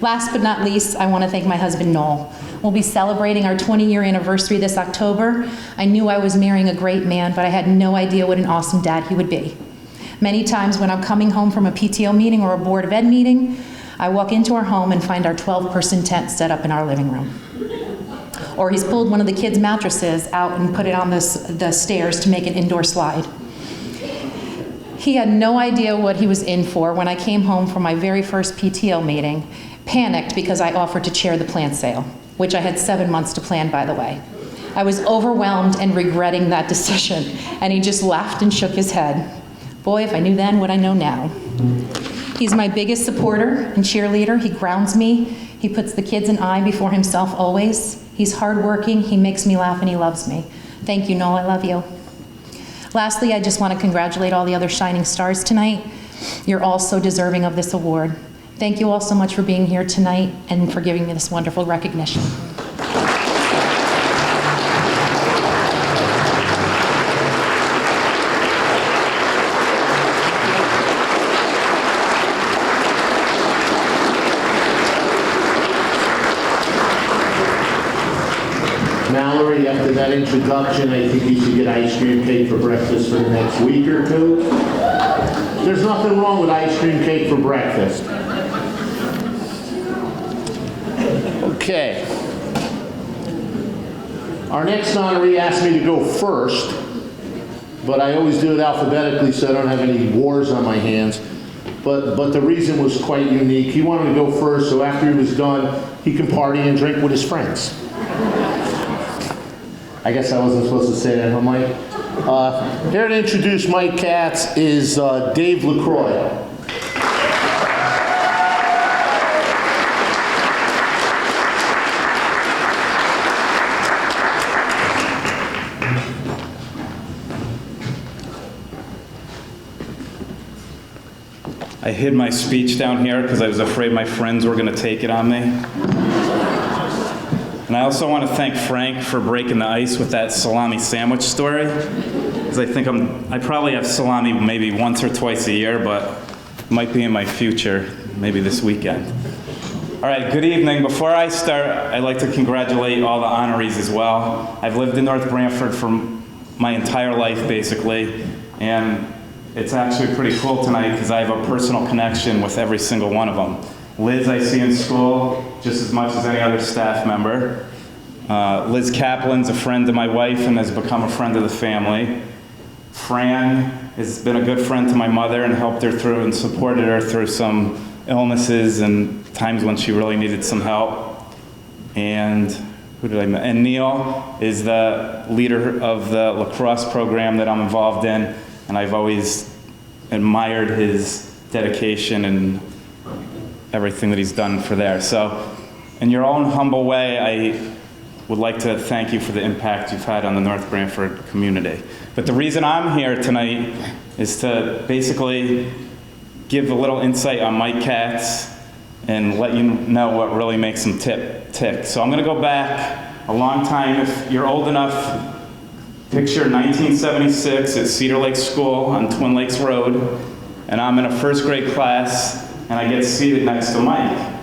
Last but not least, I want to thank my husband, Noel. We'll be celebrating our 20-year anniversary this October. I knew I was marrying a great man, but I had no idea what an awesome dad he would be. Many times when I'm coming home from a PTO meeting or a Board of Ed meeting, I walk into our home and find our 12-person tent set up in our living room. Or he's pulled one of the kids' mattresses out and put it on the stairs to make an indoor slide. He had no idea what he was in for when I came home from my very first PTO meeting, panicked because I offered to chair the plant sale, which I had 7 months to plan, by the way. I was overwhelmed and regretting that decision, and he just laughed and shook his head. Boy, if I knew then what I know now. He's my biggest supporter and cheerleader. He grounds me. He puts the kids and I before himself always. He's hardworking. He makes me laugh, and he loves me. Thank you, Noel. I love you. Lastly, I just want to congratulate all the other shining stars tonight. You're all so deserving of this award. Thank you all so much for being here tonight and for giving me this wonderful recognition. Mallory, after that introduction, I think you should get ice cream cake for breakfast for the next week or two. There's nothing wrong with ice cream cake for breakfast. Okay. Our next honoree asked me to go first, but I always do it alphabetically so I don't have any wars on my hands. But the reason was quite unique. He wanted to go first, so after he was done, he can party and drink with his friends. I guess I wasn't supposed to say that, huh, Mike? Here to introduce Mike Katz is Dave LaCroix. I hid my speech down here because I was afraid my friends were going to take it on me. And I also want to thank Frank for breaking the ice with that salami sandwich story. Because I think I probably have salami maybe once or twice a year, but it might be in my future, maybe this weekend. All right, good evening. Before I start, I'd like to congratulate all the honorees as well. I've lived in North Branford for my entire life, basically, and it's actually pretty cool tonight because I have a personal connection with every single one of them. Liz I see in school just as much as any other staff member. Liz Kaplan's a friend of my wife and has become a friend of the family. Fran has been a good friend to my mother and helped her through and supported her through some illnesses and times when she really needed some help. And who did I meet? And Neil is the leader of the lacrosse program that I'm involved in, and I've always admired his dedication and everything that he's done for there. So, in your own humble way, I would like to thank you for the impact you've had on the North Branford community. But the reason I'm here tonight is to basically give a little insight on Mike Katz and let you know what really makes him tick. So I'm going to go back a long time. If you're old enough, picture 1976 at Cedar Lake School on Twin Lakes Road, and I'm in a first grade class, and I get seated next to Mike.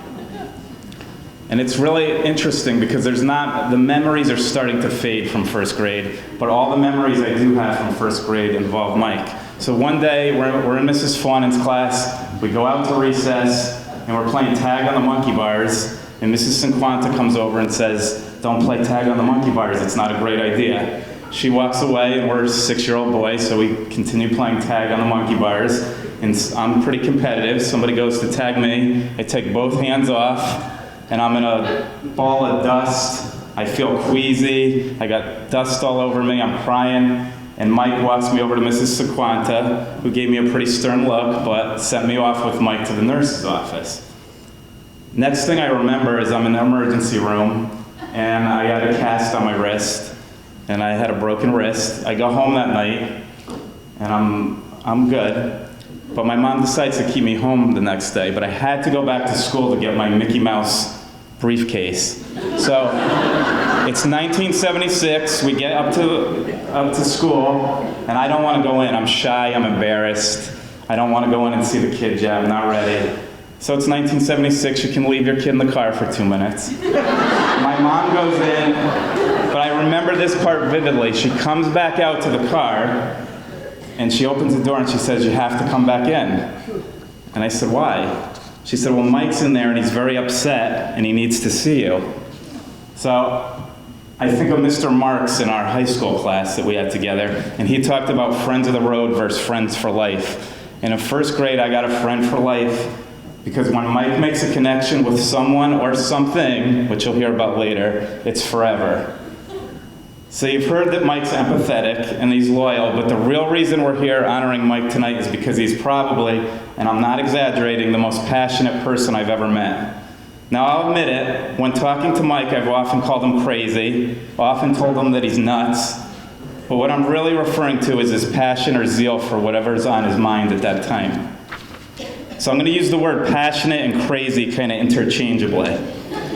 And it's really interesting because the memories are starting to fade from first grade, but all the memories I do have from first grade involve Mike. So one day, we're in Mrs. Fawnan's class, we go out to recess, and we're playing tag on the monkey bars, and Mrs. Cinquanta comes over and says, "Don't play tag on the monkey bars, it's not a great idea." She walks away, and we're 6-year-old boys, so we continue playing tag on the monkey bars. And I'm pretty competitive. Somebody goes to tag me, I take both hands off, and I'm in a ball of dust. I feel queasy, I got dust all over me, I'm crying, and Mike walks me over to Mrs. Sequanta, who gave me a pretty stern look, but sent me off with Mike to the nurse's office. Next thing I remember is I'm in the emergency room, and I had a cast on my wrist, and I had a broken wrist. I go home that night, and I'm good, but my mom decides to keep me home the next day, but I had to go back to school to get my Mickey Mouse briefcase. So it's 1976, we get up to school, and I don't want to go in. I'm shy, I'm embarrassed. I don't want to go in and see the kid yet, I'm not ready. So it's 1976, you can leave your kid in the car for 2 minutes. My mom goes in, but I remember this part vividly. She comes back out to the car, and she opens the door and she says, "You have to come back in." And I said, "Why?" She said, "Well, Mike's in there and he's very upset and he needs to see you." So I think of Mr. Marks in our high school class that we had together, and he talked about friends of the road versus friends for life. And in first grade, I got a friend for life, because when Mike makes a connection with someone or something, which you'll hear about later, it's forever. So you've heard that Mike's empathetic and he's loyal, but the real reason we're here honoring Mike tonight is because he's probably, and I'm not exaggerating, the most passionate person I've ever met. Now I'll admit it, when talking to Mike, I've often called him crazy, often told him that he's nuts, but what I'm really referring to is his passion or zeal for whatever's on his mind at that time. So I'm going to use the word passionate and crazy kind of interchangeably.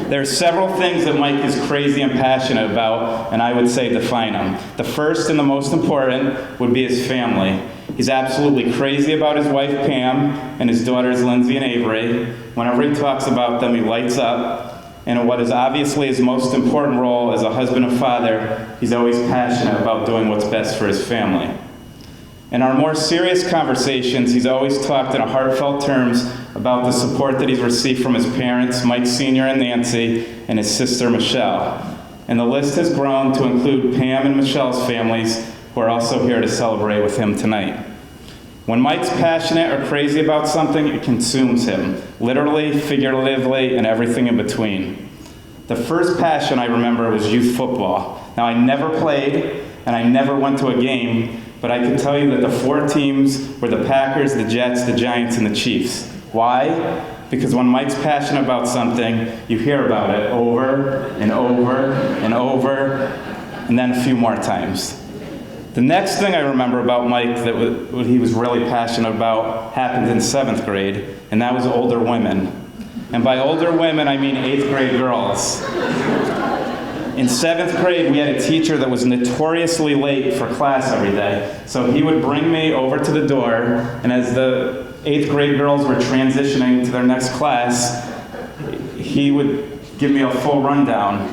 There are several things that Mike is crazy and passionate about, and I would say define him. The first and the most important would be his family. He's absolutely crazy about his wife Pam and his daughters Lindsay and Avery. Whenever he talks about them, he lights up. And in what is obviously his most important role as a husband and father, he's always passionate about doing what's best for his family. In our more serious conversations, he's always talked in heartfelt terms about the support that he's received from his parents, Mike Sr. and Nancy, and his sister Michelle. And the list has grown to include Pam and Michelle's families, who are also here to celebrate with him tonight. When Mike's passionate or crazy about something, it consumes him, literally, figuratively, and everything in between. The first passion I remember was youth football. Now, I never played, and I never went to a game, but I can tell you that the 4 teams were the Packers, the Jets, the Giants, and the Chiefs. Why? Because when Mike's passionate about something, you hear about it over and over and over, and then a few more times. The next thing I remember about Mike that what he was really passionate about happened in 7th grade, and that was older women. And by older women, I mean 8th grade girls. In 7th grade, we had a teacher that was notoriously late for class every day. So he would bring me over to the door, and as the 8th grade girls were transitioning to their next class, he would give me a full rundown.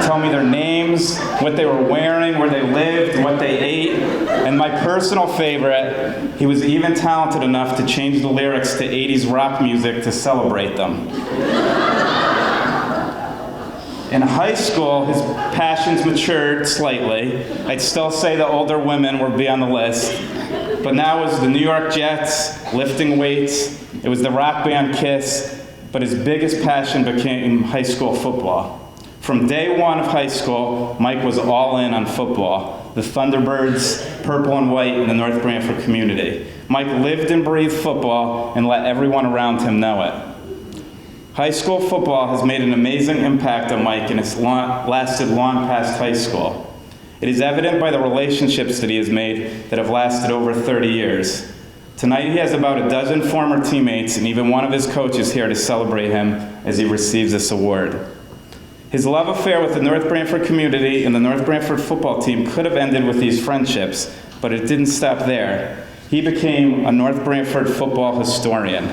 Tell me their names, what they were wearing, where they lived, what they ate. And my personal favorite, he was even talented enough to change the lyrics to 80s rock music to celebrate them. In high school, his passions matured slightly. I'd still say the older women would be on the list. But now it was the New York Jets, lifting weights. It was the rock band Kiss. But his biggest passion became high school football. From day one of high school, Mike was all in on football. The Thunderbirds, purple and white in the North Branford community. Mike lived and breathed football and let everyone around him know it. High school football has made an amazing impact on Mike, and it's lasted long past high school. It is evident by the relationships that he has made that have lasted over 30 years. Tonight he has about a dozen former teammates and even one of his coaches here to celebrate him as he receives this award. His love affair with the North Branford community and the North Branford football team could have ended with these friendships, but it didn't stop there. He became a North Branford football historian.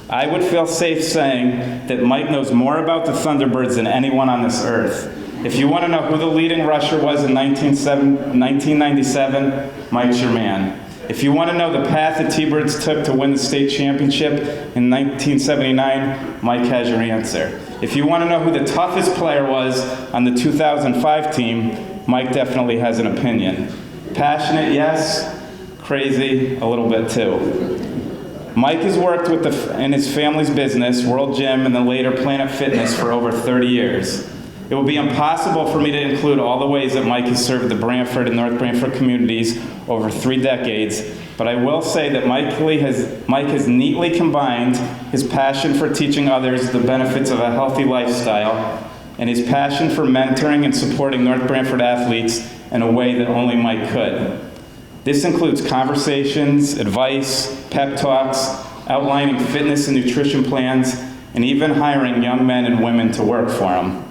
I would feel safe saying that Mike knows more about the Thunderbirds than anyone on this earth. If you want to know who the leading rusher was in 1997, Mike's your man. If you want to know the path the T-Birds took to win the state championship in 1979, Mike has your answer. If you want to know who the toughest player was on the 2005 team, Mike definitely has an opinion. Passionate, yes. Crazy, a little bit too. Mike has worked in his family's business, World Gym, and then later Planet Fitness for over 30 years. It will be impossible for me to include all the ways that Mike has served the Brantford and North Brantford communities over 3 decades, but I will say that Mike has neatly combined his passion for teaching others the benefits of a healthy lifestyle and his passion for mentoring and supporting North Brantford athletes in a way that only Mike could. This includes conversations, advice, pep talks, outlining fitness and nutrition plans, and even hiring young men and women to work for him.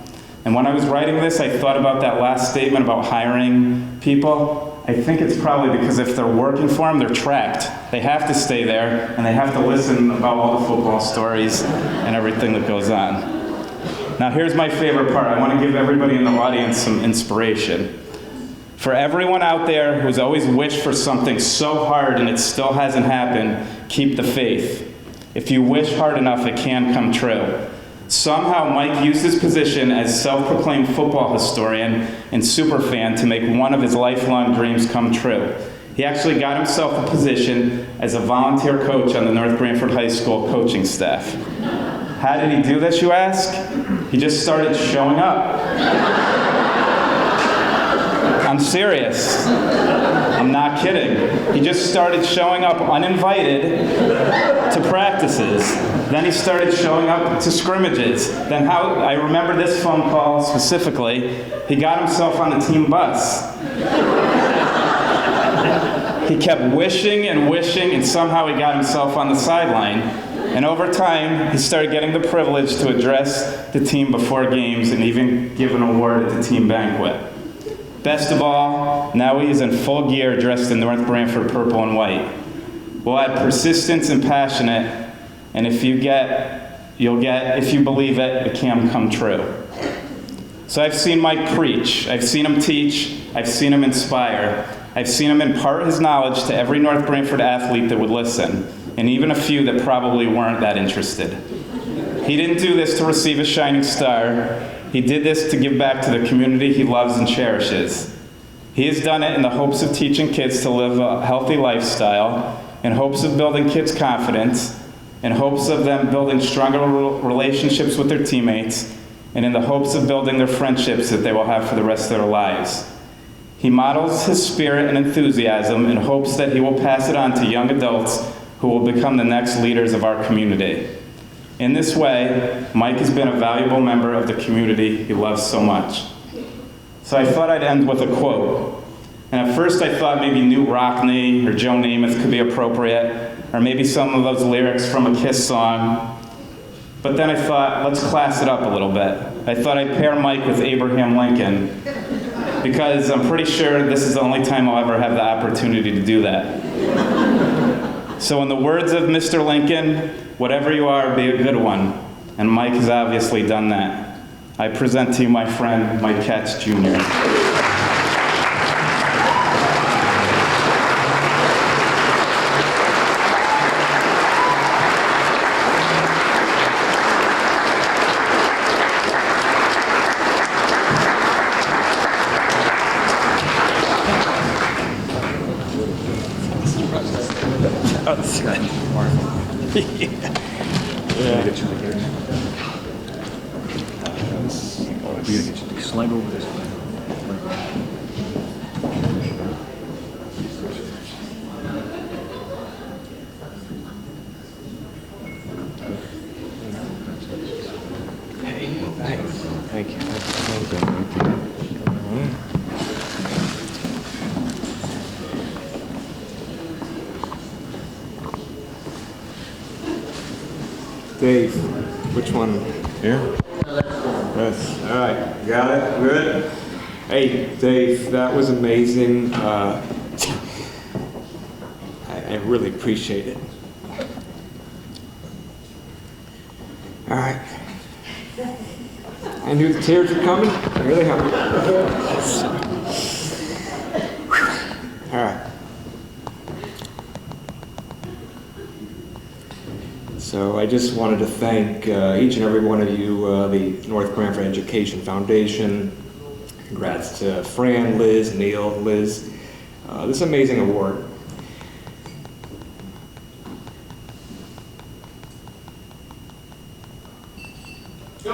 And when I was writing this, I thought about that last statement about hiring people. I think it's probably because if they're working for him, they're trapped. They have to stay there, and they have to listen about all the football stories and everything that goes on. Now here's my favorite part. I want to give everybody in the audience some inspiration. For everyone out there who's always wished for something so hard and it still hasn't happened, keep the faith. If you wish hard enough, it can come true. Somehow, Mike used his position as self-proclaimed football historian and superfan to make one of his lifelong dreams come true. He actually got himself a position as a volunteer coach on the North Brantford High School coaching staff. How did he do this, you ask? He just started showing up. I'm serious. I'm not kidding. He just started showing up uninvited to practices. Then he started showing up to scrimmages. Then I remember this phone call specifically. He got himself on the team bus. He kept wishing and wishing, and somehow he got himself on the sideline. And over time, he started getting the privilege to address the team before games and even give an award at the team banquet. Best of all, now he is in full gear dressed in North Brantford purple and white. We'll add persistence and passionate, and if you believe it, it can come true. So I've seen Mike preach, I've seen him teach, I've seen him inspire. I've seen him impart his knowledge to every North Brantford athlete that would listen, and even a few that probably weren't that interested. He didn't do this to receive a shining star. He did this to give back to the community he loves and cherishes. He has done it in the hopes of teaching kids to live a healthy lifestyle, in hopes of building kids' confidence, in hopes of them building stronger relationships with their teammates, and in the hopes of building their friendships that they will have for the rest of their lives. He models his spirit and enthusiasm in hopes that he will pass it on to young adults who will become the next leaders of our community. In this way, Mike has been a valuable member of the community he loves so much. So I thought I'd end with a quote. And at first I thought maybe Knute Rockne or Joe Namath could be appropriate, or maybe some of those lyrics from a Kiss song. But then I thought, let's class it up a little bit. I thought I'd pair Mike with Abraham Lincoln, because I'm pretty sure this is the only time I'll ever have the opportunity to do that. So in the words of Mr. Lincoln, whatever you are, be a good one. And Mike has obviously done that. I present to you my friend, Mike Katz, Jr. Slide over this way. Thank you. Dave, which one? Here? Yes. All right. Got it? Good? Hey, Dave, that was amazing. I really appreciate it. All right. I knew the tears were coming. I really have. All right. So I just wanted to thank each and every one of you, the North Brantford Education Foundation. Congrats to Fran, Liz, Neil, Liz. This amazing award.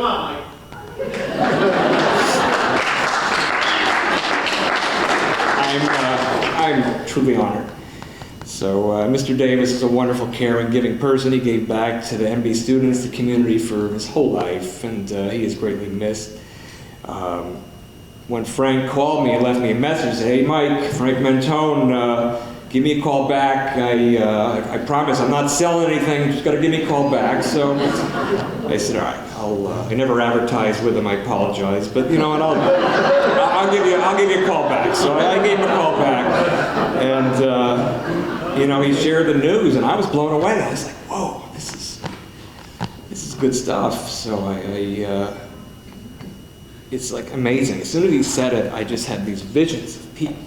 Come on, Mike. I'm truly honored. So Mr. Davis is a wonderful, caring, giving person. He gave back to the MB students, the community for his whole life, and he is greatly missed. When Frank called me and left me a message, said, "Hey Mike, Frank Mentone, give me a call back. I promise I'm not selling anything, just gotta give me a call back." So I said, all right, I never advertised with him, I apologize, but you know what, I'll give you a call back. So I gave him a call back, and you know, he shared the news, and I was blown away. I was like, whoa, this is good stuff. So it's like amazing. As soon as he said it, I just had these visions of people.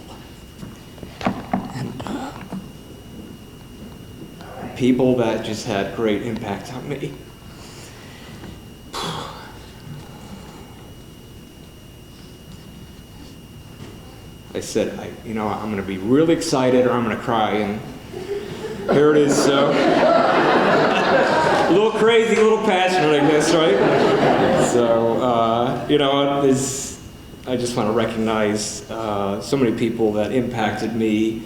And people that just had great impact on me. I said, I'm going to be really excited or I'm going to cry, and here it is. So, a little crazy, a little passionate, I guess, right? So, I just want to recognize so many people that impacted me.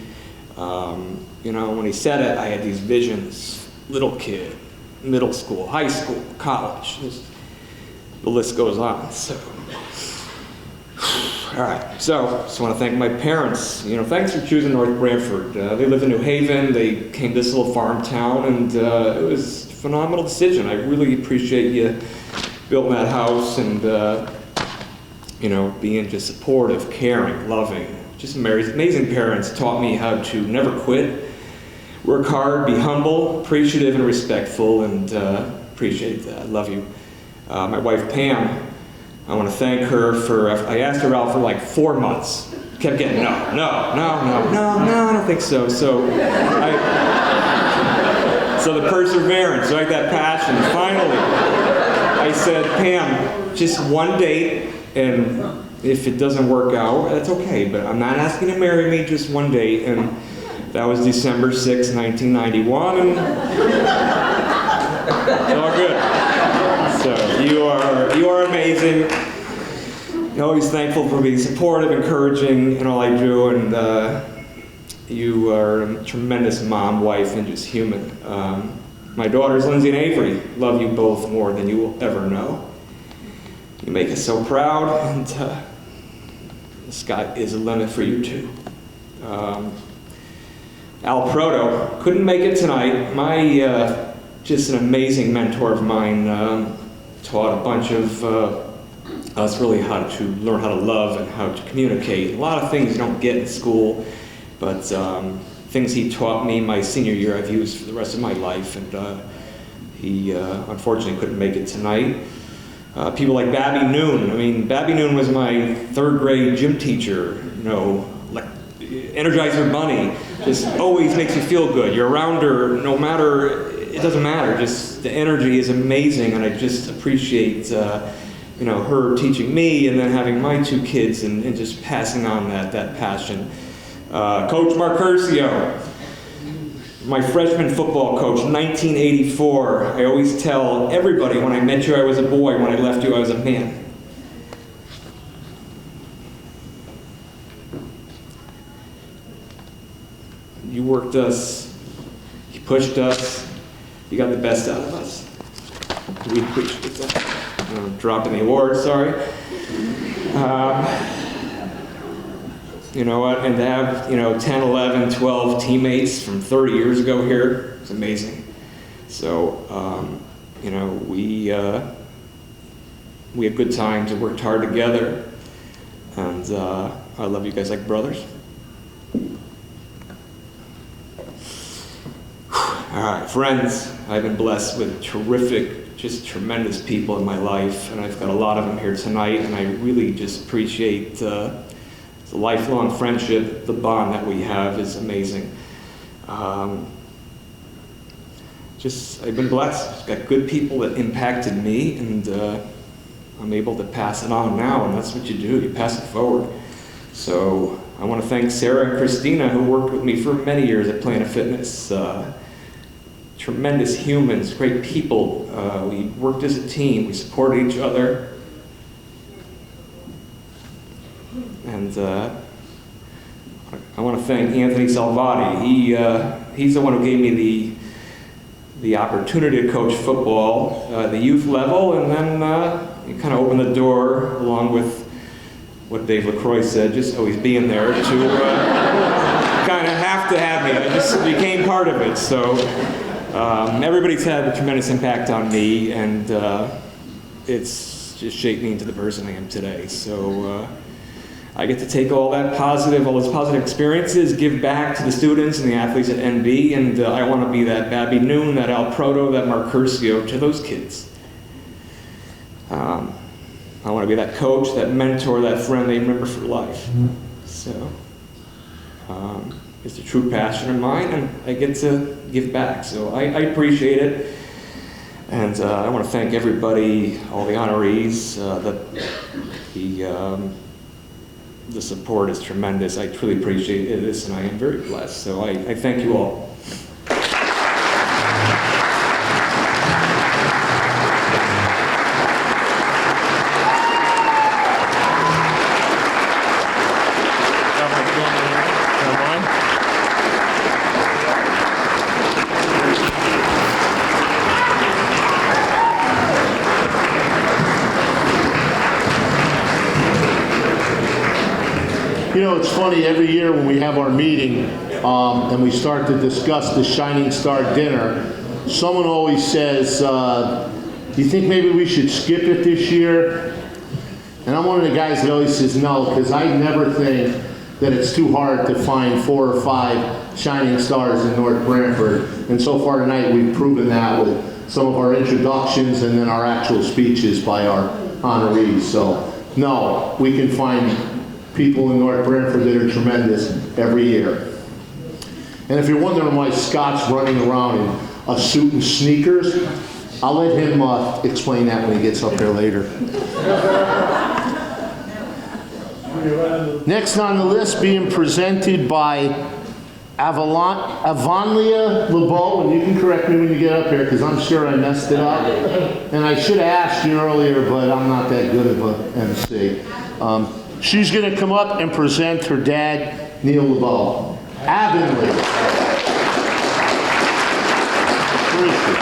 When he said it, I had these visions. Little kid, middle school, high school, college. The list goes on. So. All right, so just want to thank my parents. Thanks for choosing North Branford. They live in New Haven. They came to this little farm town, and it was a phenomenal decision. I really appreciate you building that house and, being just supportive, caring, loving. Just amazing parents taught me how to never quit, work hard, be humble, appreciative, and respectful, and appreciate that. I love you. My wife, Pam, I want to thank her for, I asked her out for like 4 months. Kept getting no, I don't think so. So the perseverance, right, that passion. Finally, I said, Pam, just one date, and if it doesn't work out, that's okay, but I'm not asking you to marry me, just one date. And that was December 6, 1991, and it's all good. So you are amazing. I'm always thankful for being supportive, encouraging in all I do, and you are a tremendous mom, wife, and just human. My daughters, Lindsay and Avery, love you both more than you will ever know. You make us so proud, and the sky is the limit for you too. Al Proto couldn't make it tonight. My just an amazing mentor of mine taught a bunch of us really how to learn how to love and how to communicate. A lot of things you don't get in school, but things he taught me my senior year I've used for the rest of my life, and he unfortunately couldn't make it tonight. People like Babby Noon. Babby Noon was my 3rd grade gym teacher, like Energizer Bunny, just always makes you feel good. You're around her, no matter, it doesn't matter, just the energy is amazing, and I just appreciate her teaching me, and then having my 2 kids and just passing on that passion. Coach Mark Curcio, my freshman football coach, 1984. I always tell everybody, when I met you I was a boy, when I left you I was a man. You worked us, you pushed us, you got the best out of us. We appreciate that. Dropping the award, sorry. You know what, and to have, 10, 11, 12 teammates from 30 years ago here, it's amazing. So, we had good times and worked hard together, and I love you guys like brothers. All right, friends, I've been blessed with terrific, just tremendous people in my life, and I've got a lot of them here tonight, and I really just appreciate the lifelong friendship, the bond that we have is amazing. I've been blessed. I've got good people that impacted me, and I'm able to pass it on now, and that's what you do, you pass it forward. So I want to thank Sarah and Christina, who worked with me for many years at Planet Fitness. tremendous humans, great people. We worked as a team. We supported each other. And I want to thank Anthony Salvati. He's the one who gave me the opportunity to coach football, the youth level, and then he kind of opened the door, along with what Dave LaCroix said, just always being there to kind of have to have me. I just became part of it. So everybody's had a tremendous impact on me, and it's just shaped me into the person I am today. So I get to take all those positive experiences, give back to the students and the athletes at NB, and I want to be that Babby Noon, that Al Proto, that Mark Curcio to those kids. I want to be that coach, that mentor, that friend they remember for life. So it's a true passion of mine, and I get to give back. So I appreciate it. And I want to thank everybody, all the honorees. The support is tremendous. I truly appreciate this, and I am very blessed. So I thank you all. You know, it's funny, every year when we have our meeting and we start to discuss the Shining Star Dinner, someone always says, do you think maybe we should skip it this year? And I'm one of the guys that always says no, because I never think that it's too hard to find 4 or 5 shining stars in North Branford. And so far tonight, we've proven that with some of our introductions and then our actual speeches by our honorees. So, no, we can find people in North Branford that are tremendous every year. And if you're wondering why Scott's running around in a suit and sneakers, I'll let him explain that when he gets up here later. Next on the list, being presented by Avonlia LeBeau, and you can correct me when you get up here because I'm sure I messed it up. And I should have asked you earlier, but I'm not that good of an MC. She's going to come up and present her dad, Neil LeBeau. Avonlia. Where is she?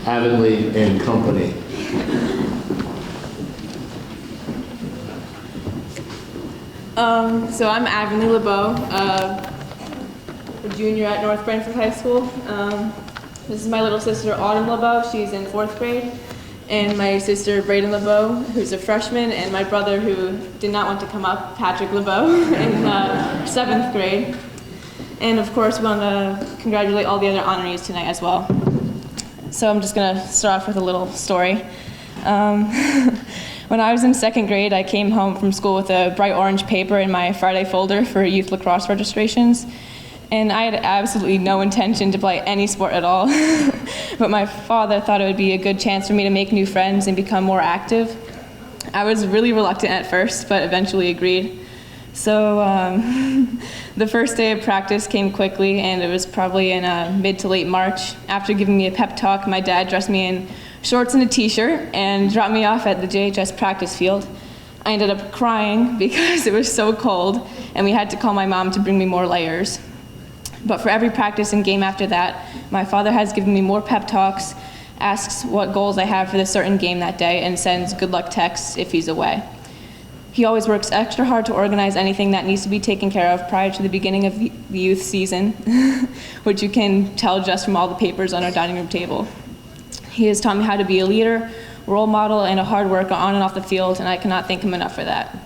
Avonlia and Company. So I'm Avonlia LeBeau, a junior at North Branford High School. This is my little sister Autumn LeBeau. She's in 4th grade. And my sister Braden LeBeau, who's a freshman, and my brother who did not want to come up, Patrick LeBeau, in 7th grade. And of course, we want to congratulate all the other honorees tonight as well. So I'm just going to start off with a little story. When I was in 2nd grade, I came home from school with a bright orange paper in my Friday folder for youth lacrosse registrations. And I had absolutely no intention to play any sport at all. But my father thought it would be a good chance for me to make new friends and become more active. I was really reluctant at first, but eventually agreed. So the first day of practice came quickly, and it was probably in mid to late March. After giving me a pep talk, my dad dressed me in shorts and a t-shirt and dropped me off at the JHS practice field. I ended up crying because it was so cold, and we had to call my mom to bring me more layers. But for every practice and game after that, my father has given me more pep talks, asks what goals I have for the certain game that day, and sends good luck texts if he's away. He always works extra hard to organize anything that needs to be taken care of prior to the beginning of the youth season, which you can tell just from all the papers on our dining room table. He has taught me how to be a leader, role model, and a hard worker on and off the field, and I cannot thank him enough for that.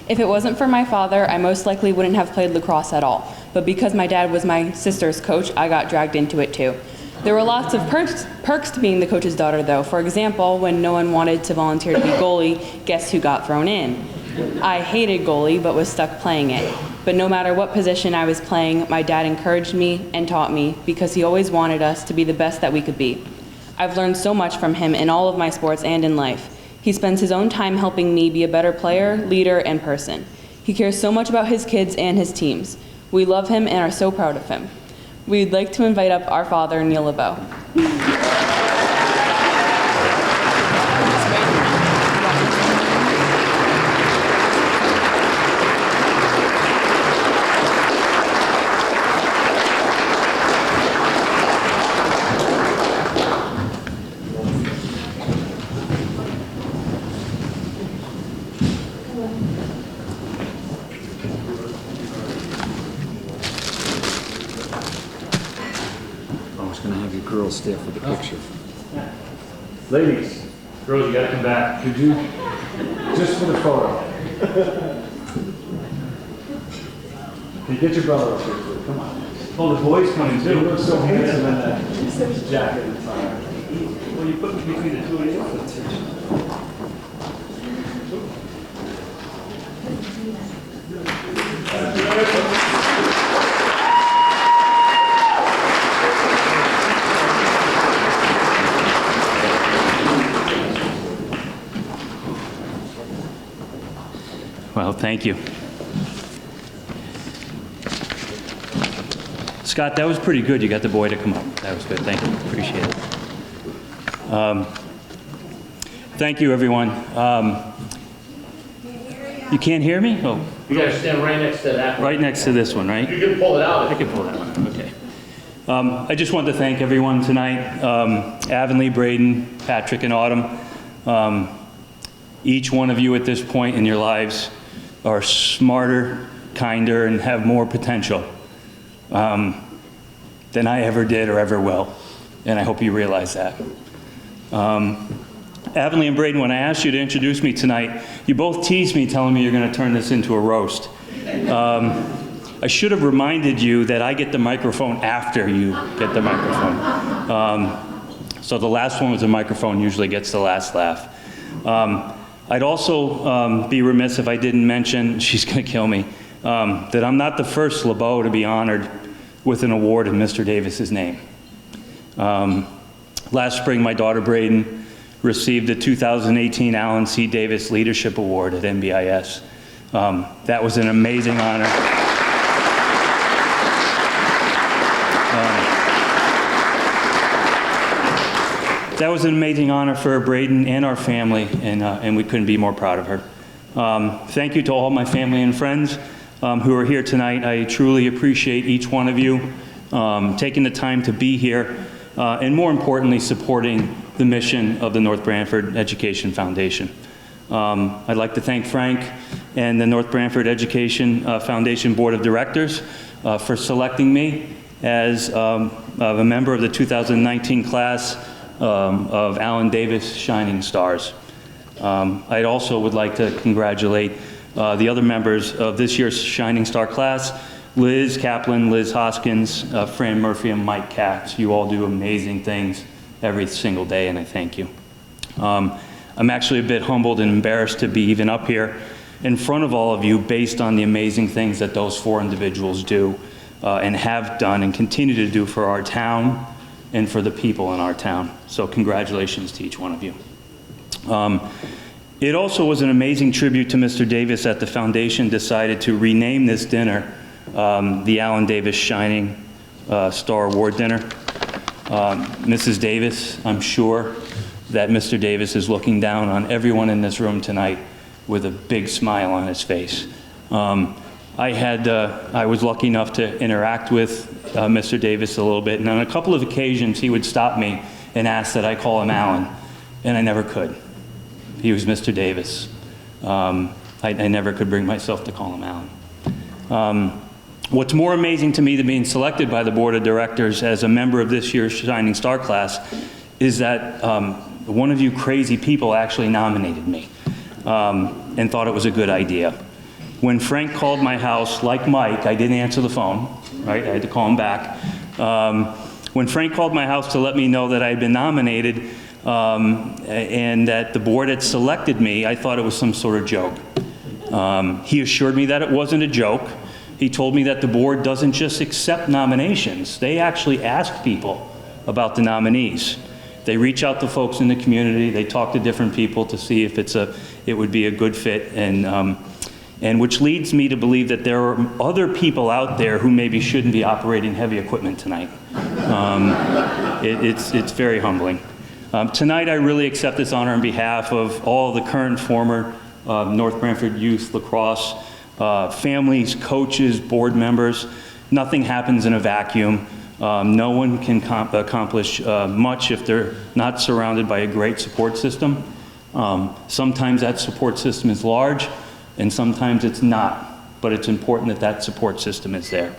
If it wasn't for my father, I most likely wouldn't have played lacrosse at all. But because my dad was my sister's coach, I got dragged into it too. There were lots of perks to being the coach's daughter, though. For example, when no one wanted to volunteer to be goalie, guess who got thrown in? I hated goalie, but was stuck playing it. But no matter what position I was playing, my dad encouraged me and taught me because he always wanted us to be the best that we could be. I've learned so much from him in all of my sports and in life. He spends his own time helping me be a better player, leader, and person. He cares so much about his kids and his teams. We love him and are so proud of him. We'd like to invite up our father, Neil LeBeau. I was gonna have your girls stay for the picture. Ladies, girls, you gotta come back. Could you? Just for the photo. Can you get your brother up here, please? Come on. Oh, the boys coming too. You look so handsome in that jacket and tie. Well, you put me between the two of you. Well, thank you. Scott, that was pretty good. You got the boy to come up. That was good. Thank you. Appreciate it. Thank you, everyone. You can't hear me? Oh. You gotta stand right next to that one. Right next to this one, right? You can pull it out. I can pull that one. Okay. I just want to thank everyone tonight. Avonlea, Braden, Patrick, and Autumn. Each one of you at this point in your lives are smarter, kinder, and have more potential than I ever did or ever will. And I hope you realize that. Avonlea and Braden, when I asked you to introduce me tonight, you both teased me telling me you're going to turn this into a roast. I should have reminded you that I get the microphone after you get the microphone. So the last one with the microphone usually gets the last laugh. I'd also be remiss if I didn't mention, she's going to kill me, that I'm not the first LeBeau to be honored with an award in Mr. Davis's name. Last spring, my daughter Braden received the 2018 Alan C. Davis Leadership Award at NBIS. That was an amazing honor. That was an amazing honor for Braden and our family, and we couldn't be more proud of her. Thank you to all my family and friends who are here tonight. I truly appreciate each one of you taking the time to be here, and more importantly, supporting the mission of the North Branford Education Foundation. I'd like to thank Frank and the North Branford Education Foundation Board of Directors for selecting me as a member of the 2019 class of Alan Davis Shining Stars. I also would like to congratulate the other members of this year's Shining Star class, Liz Kaplan, Liz Hoskins, Fran Murphy, and Mike Katz. You all do amazing things every single day, and I thank you. I'm actually a bit humbled and embarrassed to be even up here in front of all of you based on the amazing things that those four individuals do and have done and continue to do for our town and for the people in our town. So congratulations to each one of you. It also was an amazing tribute to Mr. Davis that the foundation decided to rename this dinner the Alan Davis Shining Star Award Dinner. Mrs. Davis, I'm sure that Mr. Davis is looking down on everyone in this room tonight with a big smile on his face. I was lucky enough to interact with Mr. Davis a little bit, and on a couple of occasions he would stop me and ask that I call him Alan, and I never could. He was Mr. Davis. I never could bring myself to call him Alan. What's more amazing to me than being selected by the board of directors as a member of this year's Shining Star class is that one of you crazy people actually nominated me and thought it was a good idea. When Frank called my house, like Mike, I didn't answer the phone, right? I had to call him back. When Frank called my house to let me know that I had been nominated and that the board had selected me, I thought it was some sort of joke. He assured me that it wasn't a joke. He told me that the board doesn't just accept nominations. They actually ask people about the nominees. They reach out to folks in the community. They talk to different people to see if it would be a good fit, and which leads me to believe that there are other people out there who maybe shouldn't be operating heavy equipment tonight. It's very humbling. Tonight, I really accept this honor on behalf of all the current and former North Branford Youth Lacrosse families, coaches, board members. Nothing happens in a vacuum. No one can accomplish much if they're not surrounded by a great support system. Sometimes that support system is large, and sometimes it's not, but it's important that that support system is there.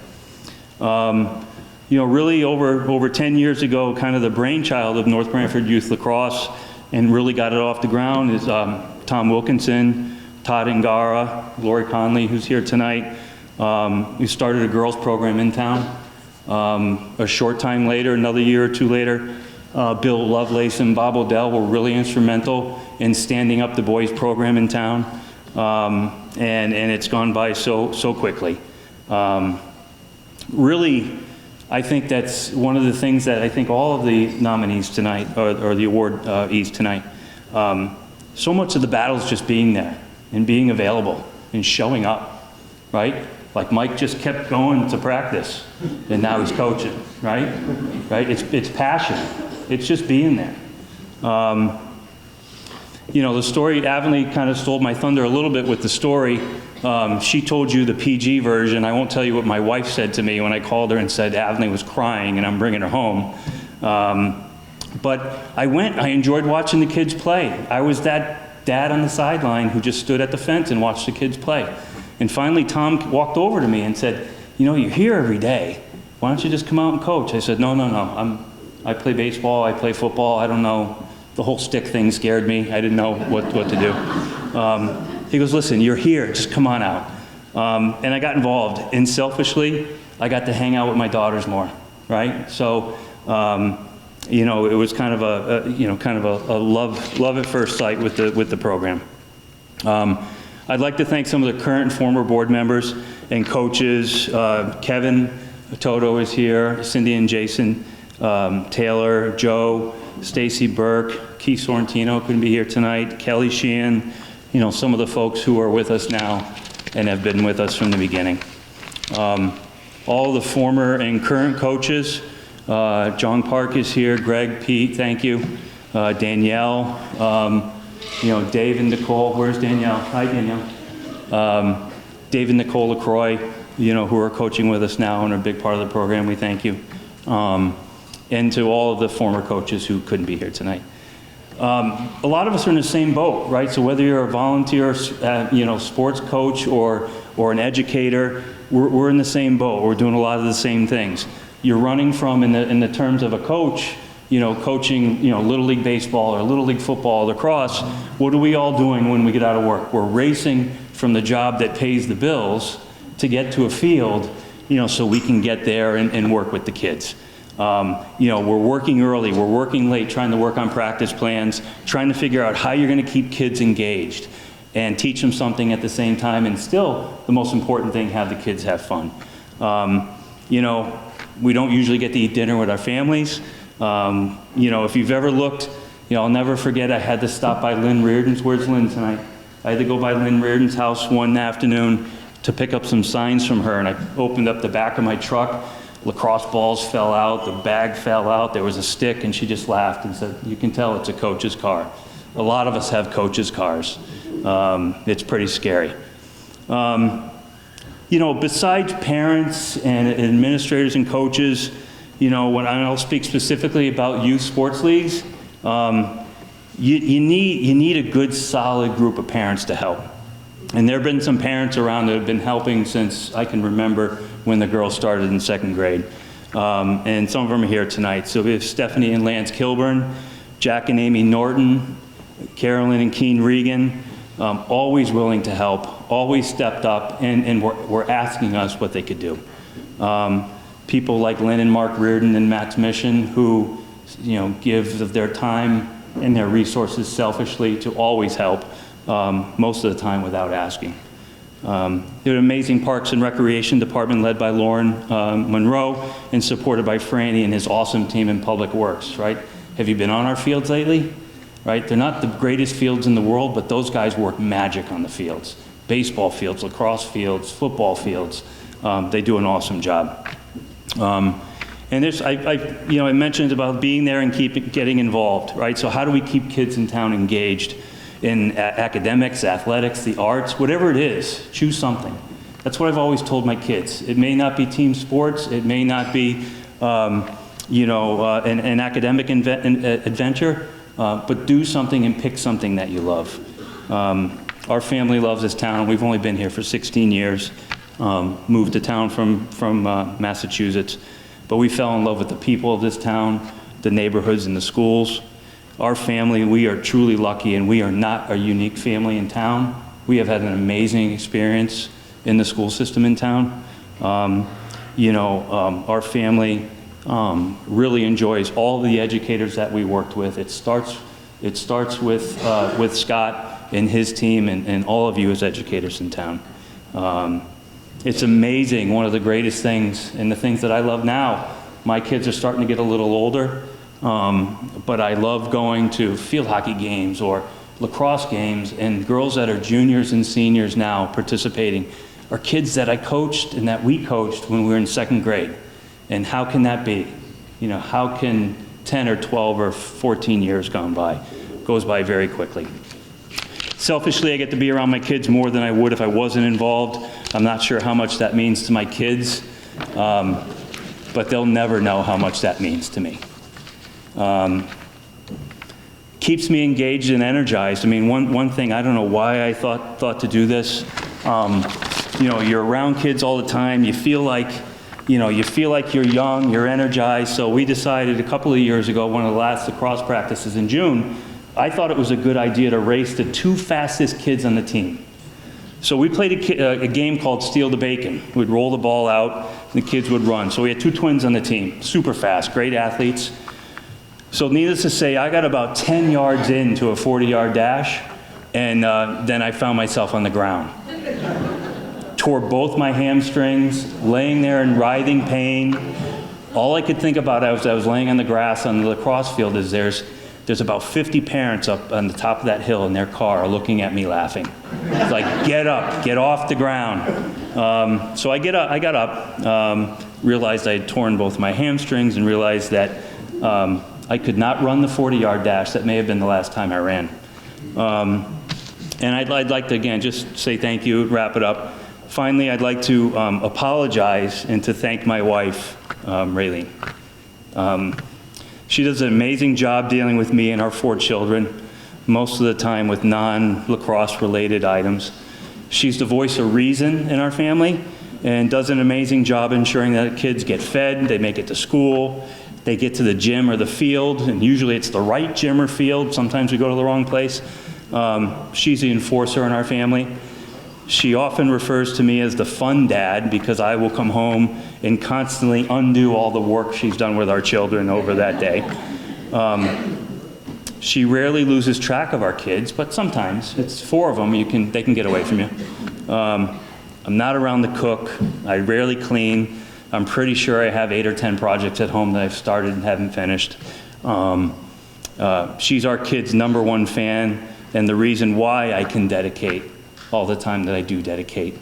Really over 10 years ago, kind of the brainchild of North Branford Youth Lacrosse, and really got it off the ground, is Tom Wilkinson, Todd Angara, Lori Conley, who's here tonight. We started a girls program in town. A short time later, another year or two later, Bill Lovelace and Bob Odell were really instrumental in standing up the boys program in town. And it's gone by so quickly. Really, I think that's one of the things that I think all of the nominees tonight, or the awardees tonight, so much of the battle is just being there and being available and showing up, right? Like Mike just kept going to practice, and now he's coaching, right? Right? It's passion. It's just being there. The story, Avonlea kind of stole my thunder a little bit with the story. She told you the PG version. I won't tell you what my wife said to me when I called her and said Avonlea was crying and I'm bringing her home. But I enjoyed watching the kids play. I was that dad on the sideline who just stood at the fence and watched the kids play. And finally, Tom walked over to me and said, you're here every day. Why don't you just come out and coach? I said, no. I play baseball, I play football, I don't know. The whole stick thing scared me. I didn't know what to do. He goes, listen, you're here, just come on out. And I got involved. And selfishly, I got to hang out with my daughters more, right? So, it was kind of a love at first sight with the program. I'd like to thank some of the current and former board members and coaches. Kevin Toto is here, Cindy and Jason Taylor, Joe, Stacy Burke, Keith Sorrentino couldn't be here tonight, Kelly Sheehan, some of the folks who are with us now and have been with us from the beginning. All the former and current coaches, John Park is here, Greg, Pete, thank you, Danielle, Dave and Nicole. Where's Danielle? Hi, Danielle. Dave and Nicole LaCroix, who are coaching with us now and are a big part of the program. We thank you. And to all of the former coaches who couldn't be here tonight. A lot of us are in the same boat, right? So whether you're a volunteer, sports coach or an educator, we're in the same boat. We're doing a lot of the same things. You're running from, in the terms of a coach, coaching, Little League baseball or Little League football, lacrosse, what are we all doing when we get out of work? We're racing from the job that pays the bills to get to a field, so we can get there and work with the kids. We're working early, we're working late, trying to work on practice plans, trying to figure out how you're going to keep kids engaged and teach them something at the same time, and still, the most important thing, have the kids have fun. We don't usually get to eat dinner with our families. If you've ever looked, I'll never forget, I had to stop by Lynn Reardon's. Where's Lynn tonight? I had to go by Lynn Reardon's house one afternoon to pick up some signs from her, and I opened up the back of my truck. Lacrosse balls fell out, the bag fell out, there was a stick, and she just laughed and said, you can tell it's a coach's car. A lot of us have coach's cars. It's pretty scary. Besides parents and administrators and coaches, when I'll speak specifically about youth sports leagues, you need a good, solid group of parents to help. And there have been some parents around that have been helping since I can remember when the girls started in second grade. And some of them are here tonight. So we have Stephanie and Lance Kilburn, Jack and Amy Norton, Carolyn and Keen Regan, always willing to help, always stepped up, and were asking us what they could do. People like Lynn and Mark Reardon and Matt's Mission, who give of their time and their resources selfishly to always help, most of the time without asking. They have an amazing Parks and Recreation Department led by Lauren Monroe and supported by Franny and his awesome team in Public Works, right? Have you been on our fields lately? Right? They're not the greatest fields in the world, but those guys work magic on the fields. Baseball fields, lacrosse fields, football fields. They do an awesome job. And there's, I mentioned about being there and getting involved, right? So how do we keep kids in town engaged in academics, athletics, the arts, whatever it is, choose something. That's what I've always told my kids. It may not be team sports, it may not be, an academic adventure, but do something and pick something that you love. Our family loves this town. We've only been here for 16 years. Moved to town from Massachusetts, but we fell in love with the people of this town, the neighborhoods and the schools. Our family, we are truly lucky, and we are not a unique family in town. We have had an amazing experience in the school system in town. Our family really enjoys all the educators that we worked with. It starts with Scott and his team and all of you as educators in town. It's amazing. One of the greatest things, and the things that I love now, my kids are starting to get a little older, but I love going to field hockey games or lacrosse games, and girls that are juniors and seniors now participating are kids that I coached and that we coached when we were in second grade. And how can that be? How can 10 or 12 or 14 years goes by very quickly. Selfishly, I get to be around my kids more than I would if I wasn't involved. I'm not sure how much that means to my kids, but they'll never know how much that means to me. Keeps me engaged and energized. I mean, one thing, I don't know why I thought to do this. You're around kids all the time. You feel like you're young, you're energized. So we decided a couple of years ago, one of the last lacrosse practices in June, I thought it was a good idea to race the 2 fastest kids on the team. So we played a game called Steal the Bacon. We'd roll the ball out, and the kids would run. So we had 2 twins on the team, super fast, great athletes. So needless to say, I got about 10 yards into a 40-yard dash, and then I found myself on the ground. Tore both my hamstrings, laying there in writhing pain. All I could think about as I was laying on the grass on the lacrosse field is there's about 50 parents up on the top of that hill in their car looking at me laughing. It's like, get up, get off the ground. So I got up, realized I had torn both my hamstrings, and realized that I could not run the 40-yard dash. That may have been the last time I ran. And I'd like to, again, just say thank you, wrap it up. Finally, I'd like to apologize and to thank my wife, Raylene. She does an amazing job dealing with me and our 4 children, most of the time with non-lacrosse related items. She's the voice of reason in our family and does an amazing job ensuring that kids get fed, they make it to school, they get to the gym or the field, and usually it's the right gym or field. Sometimes we go to the wrong place. She's the enforcer in our family. She often refers to me as the fun dad because I will come home and constantly undo all the work she's done with our children over that day. She rarely loses track of our kids, but sometimes. It's 4 of them, they can get away from you. I'm not around to cook. I rarely clean. I'm pretty sure I have 8 or 10 projects at home that I've started and haven't finished. She's our kids' #1 fan, and the reason why I can dedicate all the time that I do dedicate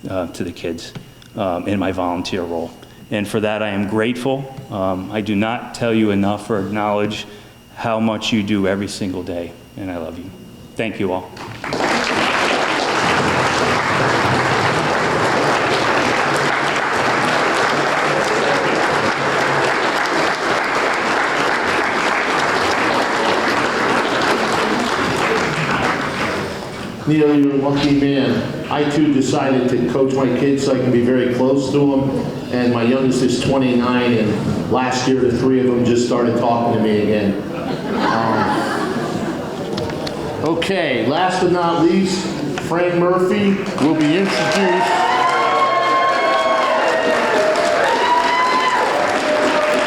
to the kids in my volunteer role. And for that, I am grateful. I do not tell you enough or acknowledge how much you do every single day, and I love you. Thank you all. Neil, you're a lucky man. I too decided to coach my kids so I can be very close to them. And my youngest is 29, and last year the 3 of them just started talking to me again. Okay, last but not least, Frank Murphy will be introduced.